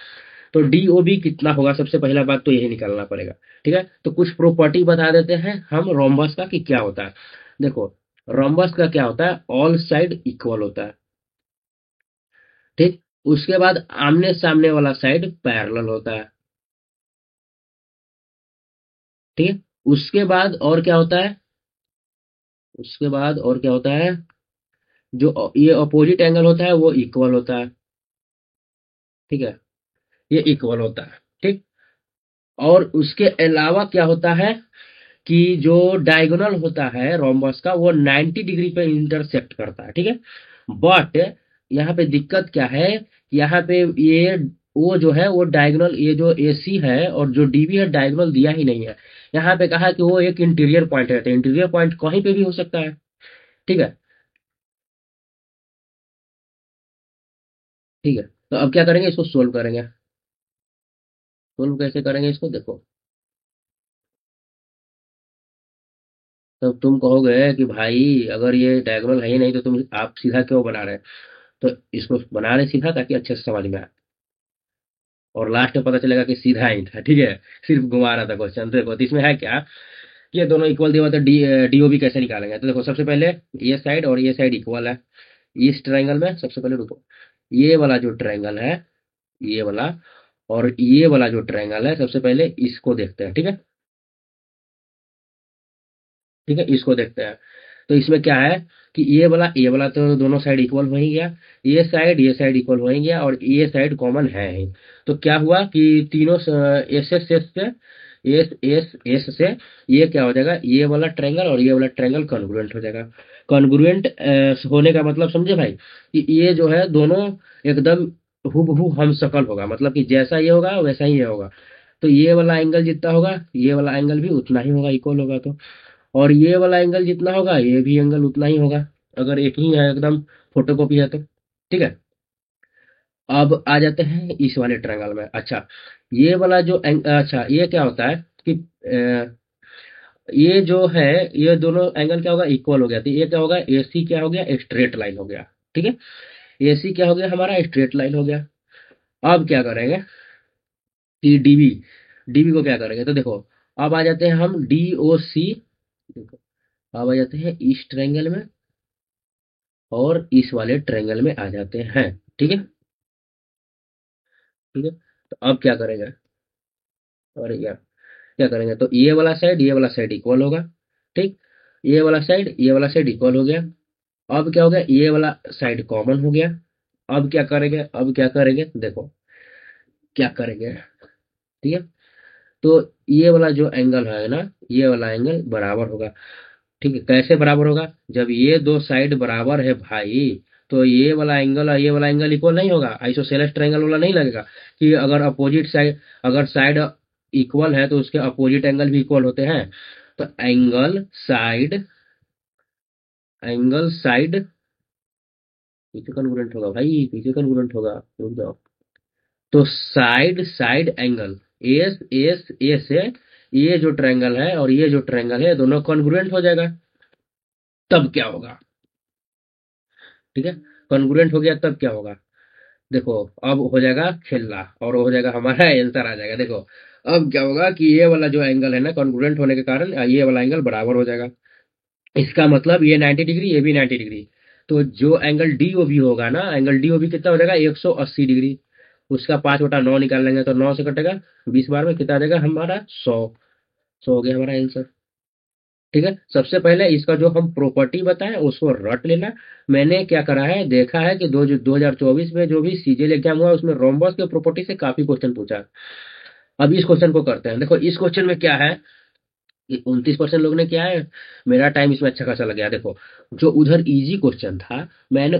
S1: तो DOB कितना होगा, सबसे पहला बात तो यही निकालना पड़ेगा। ठीक है, तो कुछ प्रॉपर्टी बता देते हैं हम रोम्बस का कि क्या होता है। देखो, रोम्बस का क्या होता है, ऑल साइड इक्वल होता है। ठीक, उसके बाद आमने सामने वाला साइड पैरेलल होता है। ठीक है, उसके बाद और क्या होता है, उसके बाद और क्या होता है, जो ये अपोजिट एंगल होता है वो इक्वल होता है। ठीक है, ये इक्वल होता है। ठीक, और उसके अलावा क्या होता है कि जो डायगोनल होता है रोम्बस का, वो 90 डिग्री पे इंटरसेक्ट करता है। ठीक है, बट यहाँ पे दिक्कत क्या है, यहाँ पे ये वो जो है वो डायगोनल, ये जो AC है और जो DB है, डायगोनल दिया ही नहीं है। यहाँ पे कहा कि वो एक इंटीरियर पॉइंट है, तो इंटीरियर पॉइंट कहीं पे भी हो सकता है। ठीक है, ठीक है, तो अब क्या करेंगे, इसको सोल्व करेंगे। सोल्व कैसे करेंगे इसको, देखो। तो तुम कहोगे कि भाई अगर ये डायगोनल है ही नहीं तो तुम आप सीधा क्यों बना रहे हैं। तो इसको बना रहे सीधा ताकि अच्छे से समझ में आए। और लास्ट में पता चलेगा कि सीधा ही था। ठीक है, सिर्फ घुमा रहा था क्वेश्चन। देखो, तो इसमें है क्या, कि ये दोनों इक्वल दिया हुआ, तो DOB कैसे निकालेंगे। तो देखो, सबसे पहले ये साइड और ये साइड इक्वल है। इस ट्रायंगल में सबसे पहले रुको, ये वाला जो ट्रायंगल है, ये वाला, और ये वाला जो ट्रायंगल है, सबसे पहले इसको देखते हैं। ठीक है, ठीक है, इसको देखते हैं। तो इसमें क्या है कि ये वाला तो दोनों साइड इक्वल हो ही गया, ये साइड इक्वल हो ही गया, और ये साइड कॉमन है ही। तो क्या हुआ कि तीनों एस एस एस से एस एस एस से ये क्या हो जाएगा, ये वाला ट्रायंगल और ये वाला ट्रायंगल कॉन्ग्रुएंट हो जाएगा। कॉन्ग्रुएंट होने का मतलब समझे भाई, कि ये जो है दोनों एकदम हूबहू हम शकल होगा, मतलब कि जैसा ये होगा वैसा ही ये होगा। तो ये वाला एंगल जितना होगा ये वाला एंगल भी उतना ही होगा, इक्वल होगा तो। और ये वाला एंगल जितना होगा ये भी एंगल उतना ही होगा, अगर एक ही है एकदम फोटोकॉपी है तो। ठीक है, अब आ जाते हैं इस वाले ट्रायंगल में। अच्छा, ये वाला जो अच्छा ये क्या होता है कि ये जो है, ये दोनों एंगल क्या होगा, इक्वल हो गया, तो ये क्या होगा, एसी क्या हो गया, स्ट्रेट लाइन हो गया। ठीक है, एसी क्या हो गया हमारा, स्ट्रेट लाइन हो गया। अब क्या करेंगे कि डीबी, डीबी को क्या करेंगे, तो देखो अब आ जाते हैं हम डी ओ सी, अब आ जाते हैं इस ट्रायंगल में और इस वाले ट्रायंगल में आ जाते हैं। ठीक है, ठीक है, तो अब क्या करेंगे, और यार क्या करेंगे, तो ये वाला साइड इक्वल होगा। ठीक, ये वाला साइड इक्वल हो गया। अब क्या हो गया, ये वाला साइड कॉमन हो गया। अब क्या करेंगे देखो, क्या करेंगे, ठीक है, तो ये वाला जो एंगल है ना, ये वाला एंगल बराबर होगा। ठीक है, कैसे बराबर होगा, जब ये दो साइड बराबर है भाई, तो ये वाला एंगल और ये वाला एंगल इक्वल नहीं होगा, आइसोसेलेस ट्रायंगल वाला नहीं लगेगा कि अगर अपोजिट साइड, अगर साइड इक्वल है तो उसके अपोजिट एंगल भी इक्वल होते हैं। तो एंगल साइड पीछे कन्ग्रुएंट होगा भाई, पीछे कन्ग्रुएंट होगा, रुक जाओ। तो side side angle S S A से ये जो ट्रायंगल है और ये जो ट्रायंगल है दोनों कॉन्ग्रुएंट हो जाएगा। तब क्या होगा, ठीक है, कॉन्ग्रुएंट हो गया तब क्या होगा, देखो अब हो जाएगा खेलना और हो जाएगा हमारा आंसर आ जाएगा। देखो अब क्या होगा कि ये वाला जो एंगल है ना, कॉन्ग्रुएंट होने के कारण ये वाला एंगल बराबर हो जाएगा। इसका मतलब ये 90 डिग्री, ये भी 90 डिग्री। तो जो एंगल डीओबी होगा ना, एंगल डीओबी कितना हो जाएगा, 180 डिग्री। उसका 5/9 निकाल लेंगे तो 9 से कटेगा, 20 बार में कितना आ जाएगा हमारा, 100। हो गया हमारा आंसर। ठीक है, सबसे पहले इसका जो हम प्रॉपर्टी बताएं उसको रट लेना। मैंने क्या करा है, देखा है कि 2024 में जो भी सीजीएल एग्जाम हुआ उसमें रोम्बस के प्रॉपर्टी से काफी क्वेश्चन पूछा है। अब इस क्वेश्चन को करते हैं। देखो इस क्वेश्चन में क्या है कि 29% लोग ने किया है, मेरा टाइम इसमें अच्छा खासा लग गया। देखो जो उधर इजी क्वेश्चन था, मैंने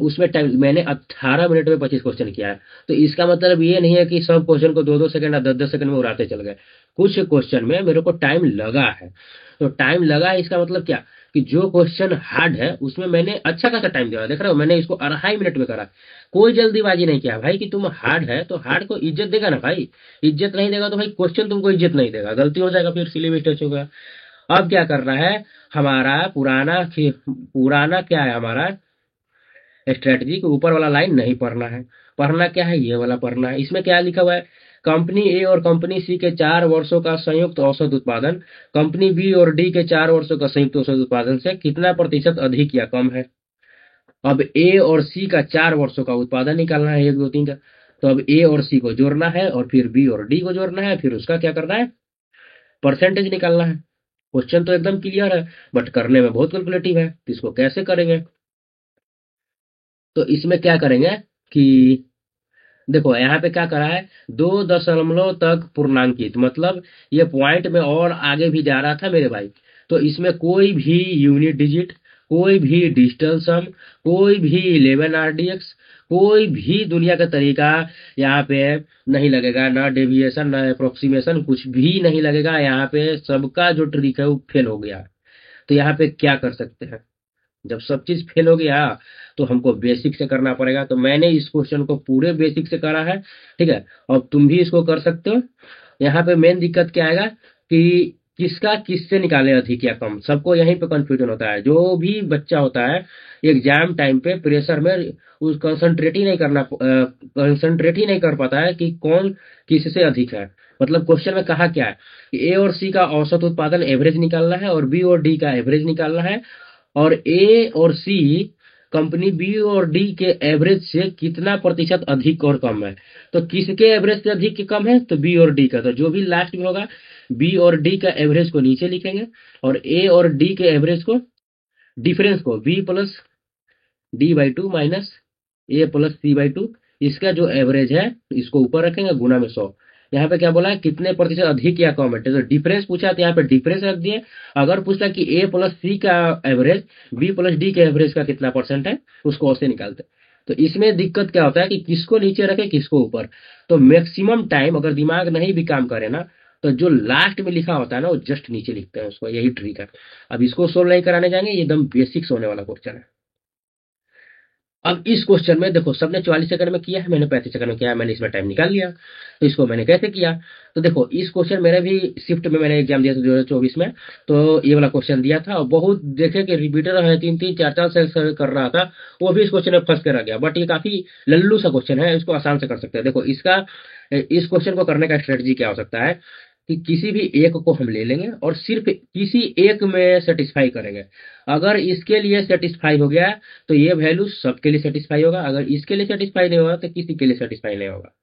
S1: 18 मिनट में 25 क्वेश्चन किया है। तो इसका मतलब ये नहीं है कि सब क्वेश्चन को 2-2 सेकंड या 10-10 सेकंड में उड़ाते चल गए। कुछ क्वेश्चन में मेरे को टाइम लगा है। तो टाइम लगा है इसका मतलब क्या, कि जो क्वेश्चन हार्ड है उसमें मैंने अच्छा खासा टाइम दिया। देख रहे हो, मैंने इसको 2.5 मिनट में करा। कोई जल्दीबाजी नहीं किया भाई, कि तुम हार्ड है तो हार्ड को इज्जत देगा ना भाई। इज्जत नहीं देगा तो भाई क्वेश्चन तुमको इज्जत नहीं देगा, गलती हो जाएगा, फिर सिली टच होगा। अब क्या करना है, हमारा पुराना क्या है हमारा स्ट्रेटजी के ऊपर वाला लाइन नहीं पढ़ना है। पढ़ना क्या है, ये वाला पढ़ना है। इसमें क्या लिखा हुआ है, कंपनी ए और कंपनी सी के 4 वर्षों का संयुक्त औसत उत्पादन कंपनी बी और डी के 4 वर्षों का संयुक्त औसत उत्पादन से कितना प्रतिशत अधिक या कम है। अब ए और सी का 4 वर्षों का उत्पादन निकालना है, 1 2 3 का। तो अब ए और सी को जोड़ना है और फिर बी और डी को जोड़ना है, फिर उसका क्या करना है, परसेंटेज निकालना है। क्वेश्चन तो एकदम क्लियर है, बट करने में बहुत कैलकुलेटिव है। तो इसको कैसे करेंगे, तो इसमें क्या करेंगे कि देखो यहाँ पे क्या करा है, 2 दशमलव तक पूर्णांकित, मतलब ये पॉइंट में और आगे भी जा रहा था मेरे भाई। तो इसमें कोई भी यूनिट डिजिट, कोई भी डिजिटल सम, कोई भी 11 RDX, कोई भी दुनिया का तरीका यहाँ पे नहीं लगेगा, ना डेविएशन ना अप्रोक्सीमेशन, कुछ भी नहीं लगेगा यहाँ पे। सबका जो ट्रिक है वो फेल हो गया। तो यहाँ पे क्या कर सकते हैं, जब सब चीज फेल हो गया तो हमको बेसिक से करना पड़ेगा। तो मैंने इस क्वेश्चन को पूरे बेसिक से करा है। ठीक है, अब तुम भी इसको कर सकते हो। यहाँ पे मेन दिक्कत क्या आएगा कि किसका किससे निकाले अधिक या कम, सबको यहीं पे कंफ्यूजन होता है। जो भी बच्चा होता है एग्जाम टाइम पे प्रेशर में उस कंसंट्रेट ही नहीं कर पाता है कि कौन किससे अधिक है। मतलब क्वेश्चन में कहा क्या है कि ए और सी का औसत उत्पादन एवरेज निकालना है और बी और डी का एवरेज निकालना है। और ए और सी कंपनी बी और डी के एवरेज से कितना प्रतिशत अधिक और कम है। तो किसके एवरेज से अधिक की कम है, तो बी और डी का। तो जो भी लास्ट में होगा बी और डी का एवरेज को नीचे लिखेंगे और ए और डी के एवरेज को, डिफरेंस को B plus D by two minus A plus C by two, इसका जो एवरेज है इसको ऊपर रखेंगे गुना में 100। यहाँ पे क्या बोला है, कितने प्रतिशत अधिक या कम है, तो डिफरेंस पूछा तो यहाँ पे डिफरेंस रख दिए। अगर पूछता कि ए प्लस सी का एवरेज बी प्लस डी के एवरेज का कितना परसेंट है, उसको ऐसे निकालते। तो इसमें दिक्कत क्या होता है कि किसको नीचे रखे किसको ऊपर। तो मैक्सिमम टाइम अगर दिमाग नहीं भी काम करे ना, तो जो लास्ट में लिखा होता है ना वो जस्ट नीचे लिखते हैं उसको, यही ट्रिक है। अब इसको सोल्व नहीं कराने जाएंगे, ये एकदम बेसिक्स होने वाला क्वेश्चन है। अब इस क्वेश्चन में देखो सबने 44 सेकंड में किया है, मैंने 35 सेकंड में किया है, मैंने इसमें टाइम निकाल लिया। तो इसको मैंने कैसे किया, तो देखो इस क्वेश्चन मेरा भी शिफ्ट में मैंने एग्जाम दिया था 2024 में, तो ये वाला क्वेश्चन दिया था और बहुत देखे कि रिपीटर है 3-3 4-4 से कर रहा था, वो भी इस क्वेश्चन में फंस के रह गया। बट ये काफी लल्लू सा क्वेश्चन है, इसको आसान से कर सकते हैं। देखो इसका इस क्वेश्चन को करने का स्ट्रेटजी क्या हो सकता है कि किसी भी एक को हम ले लेंगे और सिर्फ किसी एक में सेटिस्फाई करेंगे। अगर इसके लिए सेटिस्फाई हो गया तो ये वैल्यू सबके लिए सेटिस्फाई होगा, अगर इसके लिए सेटिस्फाई नहीं होगा तो किसी के लिए सेटिस्फाई नहीं होगा।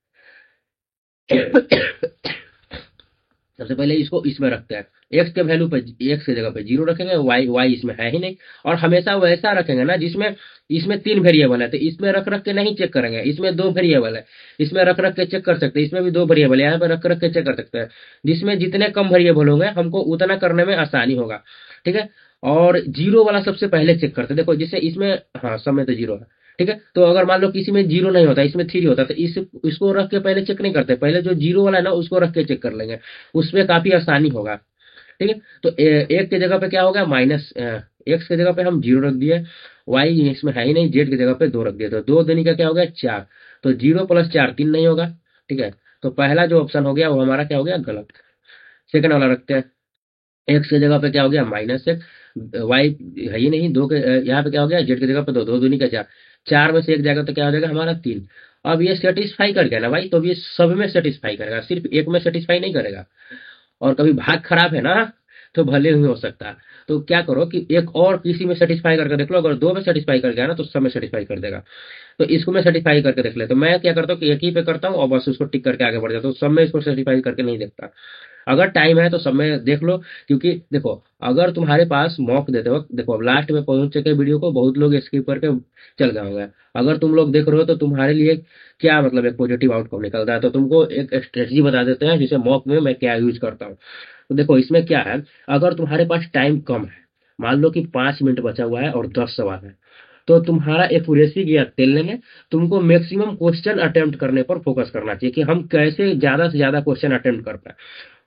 S1: सबसे पहले इसको इसमें रखते हैं, एक्स के वैल्यू पे एक्स की जगह पे 0 रखेंगे, वाई इसमें है ही नहीं। और हमेशा वैसा रखेंगे ना जिसमें इसमें 3 वेरिएबल है, तो इसमें रख रख के नहीं चेक करेंगे। इसमें 2 वेरिएबल है, इसमें रख रख के चेक कर सकते हैं, इसमें भी 2 वेरिएबल है, यहाँ पे रख रख के चेक कर सकते हैं। जिसमें जितने कम वेरिएबल होंगे हमको उतना करने में आसानी होगा, ठीक है। और 0 वाला सबसे पहले चेक करते हैं। देखो जिससे इसमें, हाँ सब में तो 0 है, ठीक है। तो अगर मान लो किसी में 0 नहीं होता, इसमें 3 होता, तो इसको रख के पहले चेक नहीं करते, पहले जो 0 वाला है ना उसको रख के चेक कर लेंगे, उसमें काफी आसानी होगा, ठीक है। तो एक की जगह पे क्या होगा माइनस, एक्स की जगह पे हम 0 रख दिए, वाई इसमें है ही नहीं, जेड की जगह पे 2 रख दिए, तो 2 देने का क्या हो गया 4। तो 0 + 4 3 नहीं होगा, ठीक है। तो पहला जो ऑप्शन हो गया वो हमारा क्या हो गया गलत। सेकंड वाला रखते हैं, एक्स की जगह पे क्या हो गया -1, वाई है ही नहीं, 2 के यहाँ पे क्या हो गया जेड की जगह पे 2, 2 दूनी का 4, 4 में से एक जाएगा तो क्या हो जाएगा हमारा 3। अब ये सेटिस्फाई कर गया ना भाई, तो ये सब में सेटिस्फाई करेगा, सिर्फ एक में सेटिस्फाई नहीं करेगा। और कभी भाग खराब है ना तो भले ही हो सकता है। तो क्या करो कि एक और किसी में सेटिस्फाई करके देख लो, अगर 2 में सेटिस्फाई कर गया ना तो सब में सेटिस्फाई कर देगा। तो इसको मैं सेटिस्फाई करके देख ले, तो मैं क्या करता हूँ कि एक ही पे करता हूँ और बस उसको टिक करके आगे बढ़ जाता हूँ, सब में इसको सेटिस्फाई करके नहीं देखता। अगर टाइम है तो सब में देख लो, क्योंकि देखो अगर तुम्हारे पास मॉक देते वक्त, देखो अब लास्ट में पहुंच चुके वीडियो को बहुत लोग स्किप करके चल गए होंगे, अगर तुम लोग देख रहे हो तो तुम्हारे लिए क्या मतलब एक पॉजिटिव आउटकम निकलता है। तो तुमको एक स्ट्रेटजी बता देते हैं जिसे मॉक में मैं क्या यूज करता हूँ। तो देखो इसमें क्या है, अगर तुम्हारे पास टाइम कम है, मान लो कि 5 मिनट बचा हुआ है और 10 सवाल है, तो तुम्हारा एक्यूरेसी या तेल लेंगे, तुमको मैक्सिमम क्वेश्चन अटेम्प्ट करने पर फोकस करना चाहिए कि हम कैसे ज्यादा से ज्यादा क्वेश्चन अटेम्प्ट कर पाए।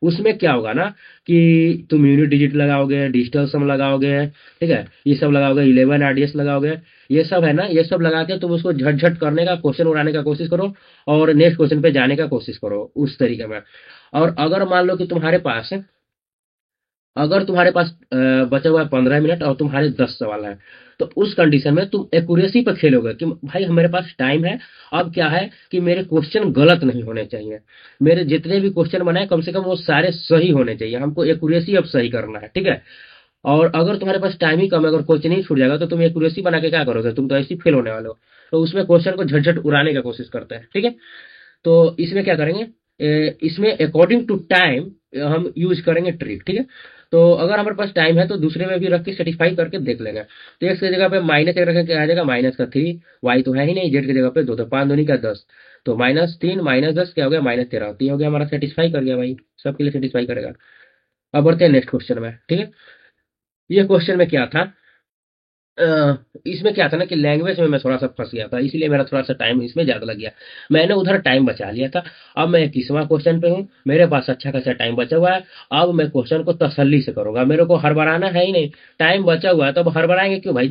S1: उसमें क्या होगा ना कि तुम यूनिट डिजिट लगाओगे, डिजिटल सम लगाओगे, ठीक है, ये सब लगाओगे, 11 आरडीएस लगाओगे, ये सब है ना, ये सब लगा के तुम उसको झट करने का, क्वेश्चन उड़ाने का कोशिश करो और नेक्स्ट क्वेश्चन पे जाने का कोशिश करो उस तरीके में। और अगर मान लो कि तुम्हारे पास बचा हुआ है 15 मिनट और तुम्हारे 10 सवाल है, तो उस कंडीशन में तुम एक्यूरेसी पर खेलोगे कि भाई मेरे पास टाइम है, अब क्या है कि मेरे क्वेश्चन गलत नहीं होने चाहिए, मेरे जितने भी क्वेश्चन बनाए कम से कम वो सारे सही होने चाहिए, हमको एक्यूरेसी अब सही करना है, ठीक है। और अगर तुम्हारे पास टाइम ही कम है, अगर क्वेश्चन ही छूट जाएगा तो तुम एक्यूरेसी बना के क्या करोगे, तुम तो ऐसे ही फेल होने वाले हो। तो उसमें क्वेश्चन को झट उड़ाने का कोशिश करते हैं, ठीक है। तो इसमें क्या करेंगे, इसमें अकॉर्डिंग टू टाइम हम यूज करेंगे ट्रिक, ठीक है। तो अगर हमारे पास टाइम है तो दूसरे में भी रख के सेटिस्फाई करके देख लेंगे। तो एक्स की जगह पे -1 रखेंगे, क्या आ जाएगा -3, वाई तो है ही नहीं, जेड की जगह पे 2, तो 5 दूनी का 10, तो -3 -10 क्या हो गया -13, तो ये हो गया हमारा सेटिस्फाई कर गया भाई, सबके लिए सेटिस्फाई करेगा। अब बढ़ते हैं नेक्स्ट क्वेश्चन में, ठीक है। ये क्वेश्चन में क्या था, इसमें क्या था ना कि लैंग्वेज में मैं थोड़ा सा फंस गया था, इसलिए मेरा थोड़ा सा टाइम इसमें ज्यादा लग गया, मैंने उधर टाइम बचा लिया था। अब मैं 21वां क्वेश्चन पे हूँ, मेरे पास अच्छा खासा टाइम बचा हुआ है, अब मैं क्वेश्चन को तसल्ली से करूंगा, मेरे को हड़बड़ाना है ही नहीं, टाइम बचा हुआ है तो अब हड़बड़ाएंगे क्यों भाई।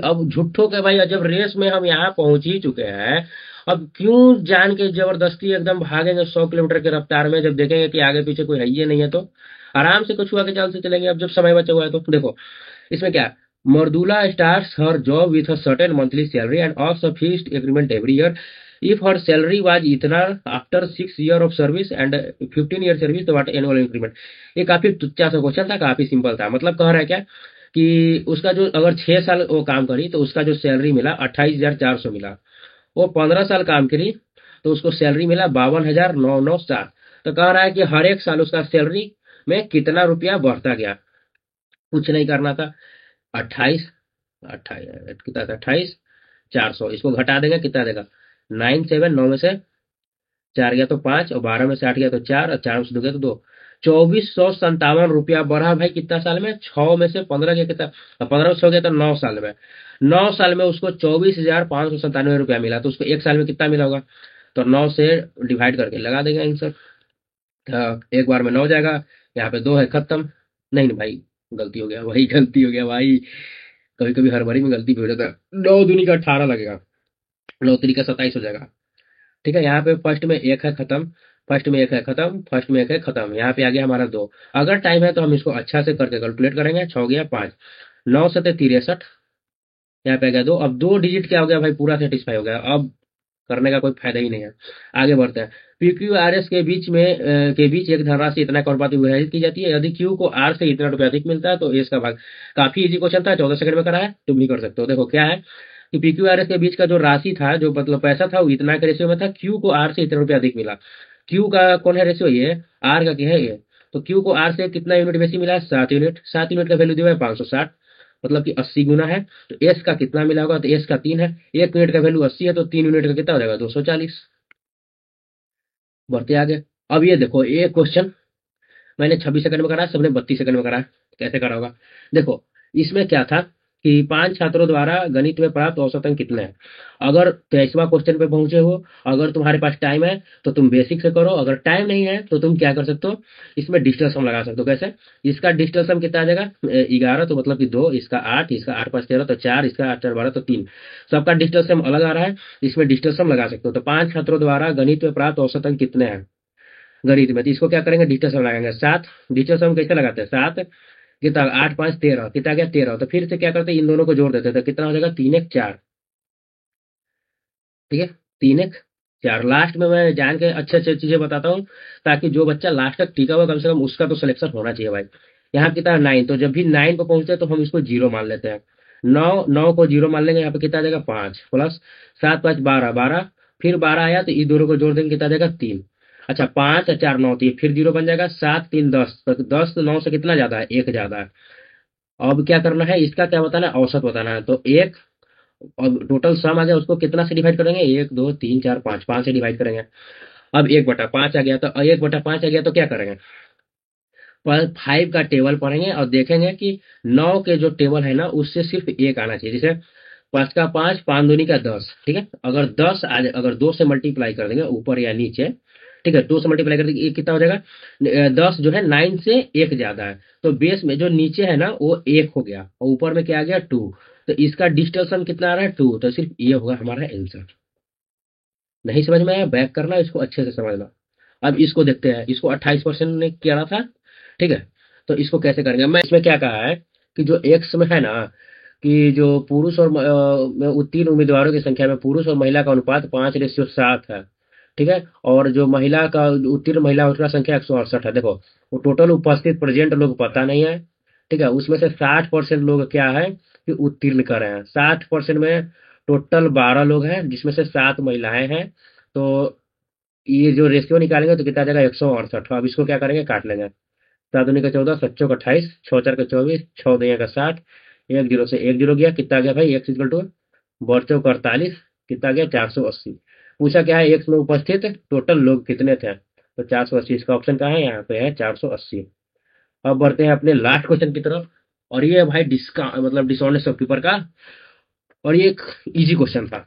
S1: अब झूठो के भाई, जब रेस में हम यहाँ पहुंच ही चुके हैं, अब क्यों जान के जबरदस्ती एकदम भागेंगे 100 किलोमीटर की रफ्तार में, जब देखेंगे कि आगे पीछे कोई है ही नहीं है, तो आराम से कुछ हुआ के चाल से चलेंगे, अब जब समय बचा हुआ है तो। देखो इसमें क्या है, Mardula starts her job with a certain monthly salary and also fixed agreement every year. If her salary was इतना after 6 year of service and 15 year service, तो what annual increment। ये काफी तुच्चा सा क्वेश्चन था, काफी सिंपल था। मतलब कह रहा है क्या कि उसका जो अगर 6 साल वो काम करी तो उसका जो सैलरी मिला 28,400 मिला। वो 15 साल काम करी तो उसको सैलरी मिला 52,997। तो कह रहा है कि हर एक साल उसका सैलरी में कितना रुपया बढ़ता गया। कुछ नहीं करना था। 28, 28 कितना था, 28,400, इसको घटा देंगे कितना देगा, 97, 9 में से 4 गया तो 5, और 12 में से 8 गया तो 4, और 4 में से 2 गया तो 2। 2,457 रुपया बढ़ा भाई कितना साल में, 6 में से 15 गया कितना, 15 में 6 गया तो 9 साल में। 9 साल में उसको 24,597 रुपया मिला। तो उसको एक साल में कितना मिला होगा, तो 9 से डिवाइड करके लगा देंगे आंसर। एक बार में 9 जाएगा, यहाँ पे 2 है, खत्म। नहीं नहीं भाई, गलती हो गया भाई, गलती हो गया भाई। कभी कभी हड़बड़ी में गलती भी हो जाता है। 9 दूनी का 18 लगेगा, 9 तरीका 27 हो जाएगा। ठीक है, यहाँ पे फर्स्ट में एक है खत्म, फर्स्ट में एक है खत्म, फर्स्ट में एक है खत्म, यहाँ पे आ गया हमारा 2। अगर टाइम है तो हम इसको अच्छा से करके कैलकुलेट करेंगे। 6 गया 5, 9 से 63, यहाँ पे आ गया 2। अब 2 डिजिट क्या हो गया भाई, पूरा सेटिस्फाई हो गया। अब करने का कोई फायदा ही नहीं है। आगे बढ़ते हैं। पीक्यू आर एस के बीच एक धनराशि इतना का अनुपात विभाजित की जाती है। यदि क्यू को आर से इतना रुपया अधिक मिलता है तो एस का भाग। काफी इजी क्वेश्चन था, 14 सेकंड में करा है, तुम भी कर सकते हो। देखो क्या है कि पीक्यू आर एस के बीच का जो राशि था, जो मतलब पैसा था, वो इतना के रेशियो में था। क्यू को आर से इतना रुपया अधिक मिला। क्यू का कौन है रेशियो, ये आर का क्या है ये। तो क्यू को आर से कितना यूनिट बेसी मिला है, 7 यूनिट। 7 यूनिट का वैल्यू दिया है 560, मतलब कि 80 गुना है। तो एस का कितना मिला होगा, तो एस का 3 है। 1 यूनिट का वैल्यू 80 है, तो 3 यूनिट का कितना हो जाएगा, 240। बढ़ते आगे। अब ये देखो, ये क्वेश्चन मैंने 26 सेकंड में करा, सबने 32 सेकंड में करा। कैसे करा होगा, देखो इसमें क्या था कि 5 छात्रों द्वारा गणित में प्राप्त औसत अंक कितने हैं। अगर 23वां क्वेश्चन पे पहुंचे हो, अगर तुम्हारे पास टाइम है तो तुम बेसिक से करो, अगर टाइम नहीं है तो तुम क्या कर सकते हो, इसमें डिजिटल सम लगा सकते हो। कैसे, इसका डिजिटल सम कितना आ जाएगा, 11, तो मतलब कि 2, इसका 8, इसका 8 5 13 तो 4, इसका 8 4 12 तो 3। सबका डिजिटल सम अलग आ रहा है, इसमें डिजिटल सम लगा सकते हो। तो 5 छात्रों द्वारा गणित में प्राप्त औसत अंक कितने हैं गणित में, तो इसको क्या करेंगे, डिजिटल सम लगाएंगे। 7, डिजिटल सम कैसे लगाते हैं, 7 कितना, 8 5 13, कितना गया 13। तो फिर से क्या करते हैं, इन दोनों को जोड़ देते हैं, तो कितना हो जाएगा, 3 1 4। ठीक है, 3 1 4। लास्ट में मैं जान के अच्छे अच्छे चीजें बताता हूँ, ताकि जो बच्चा लास्ट तक टिका हुआ कम से कम उसका तो सिलेक्शन होना चाहिए भाई। यहाँ कितना 9, तो जब भी 9 को पहुंचते हैं तो हम इसको 0 मान लेते हैं। 9 9 को 0 मान लेंगे, यहाँ पे कितना आ जाएगा 5 प्लस 7 5 12 12, फिर 12 आया तो इन दोनों को जोड़ देंगे, कितना आ जाएगा 3। अच्छा, 5 और 4 9, तो ये फिर 0 बन जाएगा। 7 3 10, तो 10 9 से कितना ज्यादा है, 1 ज्यादा है। अब क्या करना है, इसका क्या बताना है, औसत बताना है। तो 1, और टोटल सम आ गया, उसको कितना से डिवाइड करेंगे, 1 2 3 4 5, 5 से डिवाइड करेंगे। अब 1/5 आ गया, तो 1/5 आ गया तो क्या करेंगे, पर 5 का टेबल पढ़ेंगे और देखेंगे कि 9 के जो टेबल है ना, उससे सिर्फ एक आना चाहिए। जैसे 5 का 5, 5 दूनी का 10। ठीक है, अगर 10 आ जाए, अगर 2 से मल्टीप्लाई कर देंगे ऊपर या नीचे, ठीक है, 2 से मल्टीप्लाई कर देंगे, ये कितना हो जाएगा, 10 जो है 9 से 1 ज्यादा है, तो बेस में जो नीचे है ना वो 1 हो गया, और ऊपर में क्या आ गया 2। तो इसका डिजिटल सम कितना आ रहा है, 2। तो सिर्फ ये होगा हमारा आंसर। नहीं समझ में आया, बैक करना, इसको अच्छे से समझना। अब इसको देखते हैं, इसको 28% ने किया था। ठीक है, तो इसको कैसे करेंगे, मैं इसमें क्या कहा है कि जो एक्स में है ना, कि जो पुरुष और तीन उम्मीदवारों की संख्या में पुरुष और महिला का अनुपात 5:7 है। ठीक है, और जो महिला का उत्तीर्ण महिला उसका संख्या 168 है। देखो, वो टोटल उपस्थित प्रेजेंट लोग पता नहीं है। ठीक है, उसमें से 60% लोग क्या है कि उत्तीर्ण कर रहे हैं। 60% में टोटल 12 लोग हैं, जिसमें से 7 महिलाएं हैं। तो ये जो रेशियो निकालेंगे तो कितना आ जाएगा, 168। अब इसको क्या करेंगे, काट लेंगे। 7 दूनी का 14, 7 चौक 28, 6 4 का 24, 6 दुनिया का 60, 1 जीरो से 1 जीरो गया, कितना आ गया भाई, एक्स इक्वल टू बढ़ चौक 48, कितना आ गया 480। पूछा क्या है, एक्स में उपस्थित टोटल लोग कितने थे, तो 480। इसका ऑप्शन कहाँ है, यहाँ पे है 480। अब बढ़ते हैं अपने लास्ट क्वेश्चन की तरफ, और ये है भाई मतलब डिसऑनेस्ट शॉपकीपर का, और ये एक इजी क्वेश्चन था।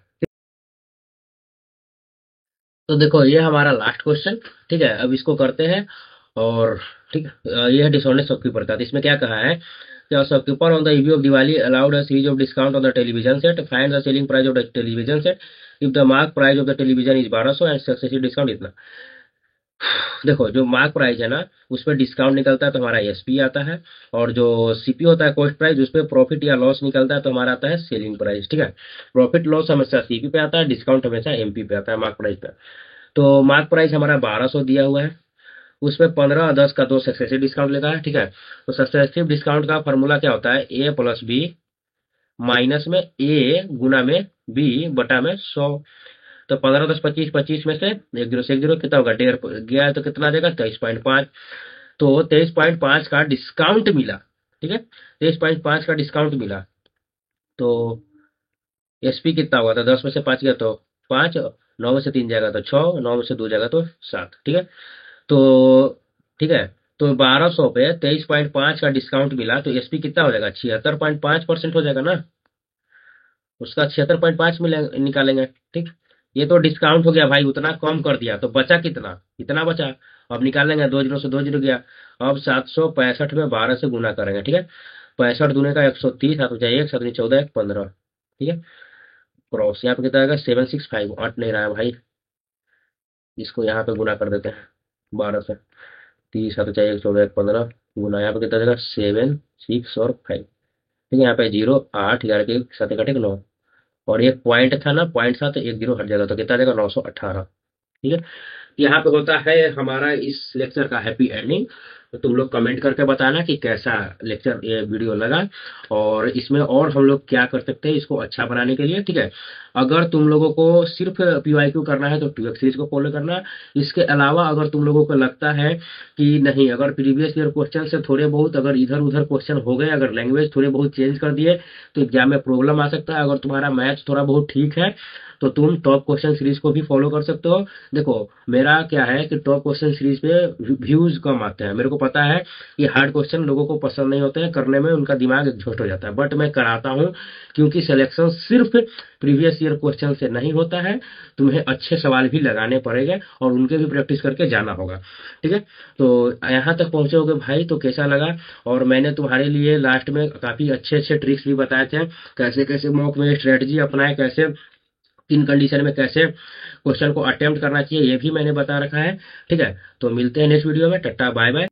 S1: तो देखो, ये हमारा लास्ट क्वेश्चन। ठीक है, अब इसको करते हैं। और ठीक है, ये है डिसऑनेस्ट शॉपकीपर का। तो इसमें क्या कहा है, The shopkeeper on the eve of Diwali allowed a series of discount on the television set. Find the selling price of the television set. If the mark price of the television is 1200 and successive discount इतना। देखो, जो mark price है ना, उस पर discount निकलता है तो हमारा एसपी आता है, और जो सीपी होता है कॉस्ट प्राइस, उस पर प्रॉफिट या लॉस निकलता है तो हमारा आता है सेलिंग प्राइस। ठीक है, प्रॉफिट लॉस हमेशा सीपी पे आता है, डिस्काउंट हमेशा एमपी पे आता है, मार्क प्राइस पे। तो मार्क प्राइस हमारा 1200 दिया हुआ है, उसमें 15 10 का 2 सक्सेसिव डिस्काउंट लेता है, ठीक है। तो सक्सेसिव डिस्काउंट का फॉर्मूला क्या होता है, ए प्लस बी माइनस में ए गुना में बी बटा में 100। तो 15 10 25, 25 में से एक जीरो से एक जीरो कितना होगा, 1.5 गया है तो कितना देगा 23.5। तो 23.5 का डिस्काउंट मिला, ठीक है, 23.5 का डिस्काउंट मिला। तो एसपी कितना हुआ था, 10 में से 5 गया तो 5, 9 में से 3 जाएगा तो 6, 9 में से 2 जाएगा तो 7, ठीक है। तो ठीक है, तो 1200 पे 23.5 का डिस्काउंट मिला तो एसपी कितना हो जाएगा, 76.5% हो जाएगा ना, उसका 76.5 मिले निकालेंगे, ठीक। ये तो डिस्काउंट हो गया भाई, उतना कम कर दिया तो बचा कितना, इतना बचा। अब निकालेंगे, 2 जीरो से 2 जीरो गया। अब 765 में 12 से गुना करेंगे, ठीक है। 65 दूने का 130, हाथ बचा 1, 7 14 1 15, ठीक है। क्रॉस यहाँ पे कितना आएगा 765, 8 नहीं रहा है भाई, इसको यहाँ पे गुना कर देते हैं 12 से। 30 हाथ बचा 1 14 1 15 गुना यहाँ पे कितना जाएगा 7 6 और 5, ठीक है। यहाँ पे 0 8 11 के 7 1 9, और एक पॉइंट था ना, पॉइंट था तो एक जीरो हट जाएगा तो कितना देगा 918, ठीक है। यहाँ पे होता है हमारा इस लेक्चर का हैप्पी एंडिंग। तो तुम लोग कमेंट करके बताना कि कैसा लेक्चर ये वीडियो लगा, और इसमें और हम लोग क्या कर सकते हैं इसको अच्छा बनाने के लिए, ठीक है। अगर तुम लोगों को सिर्फ पीवाईक्यू करना है तो 2x सीरीज को फॉलो करना। इसके अलावा अगर तुम लोगों को लगता है कि नहीं, अगर प्रीवियस ईयर क्वेश्चन से थोड़े बहुत अगर इधर उधर क्वेश्चन हो गए, अगर लैंग्वेज थोड़े बहुत चेंज कर दिए तो एग्जाम में प्रॉब्लम आ सकता है। अगर तुम्हारा मैथ्स थोड़ा बहुत ठीक है तो तुम टॉप क्वेश्चन सीरीज को भी फॉलो कर सकते हो। देखो, मेरा क्या है कि टॉप क्वेश्चन सीरीज पे व्यूज कम आते हैं, मेरे को पता है कि हार्ड क्वेश्चन लोगों को पसंद नहीं होते हैं, करने में उनका दिमाग एग्जॉस्ट हो जाता है, बट मैं कराता हूँ क्योंकि सिलेक्शन सिर्फ प्रीवियस ईयर क्वेश्चन से नहीं होता है, तुम्हें अच्छे सवाल भी लगाने पड़ेंगे और उनके भी प्रैक्टिस करके जाना होगा, ठीक है। तो यहाँ तक पहुंचे होगे भाई, तो कैसा लगा। और मैंने तुम्हारे लिए लास्ट में काफी अच्छे अच्छे ट्रिक्स भी बताए थे, कैसे कैसे मॉक में स्ट्रेटजी अपनाए, कैसे किन कंडीशन में कैसे क्वेश्चन को अटेम्प्ट करना चाहिए, ये भी मैंने बता रखा है, ठीक है। तो मिलते हैं नेक्स्ट वीडियो में, टाटा बाय बाय।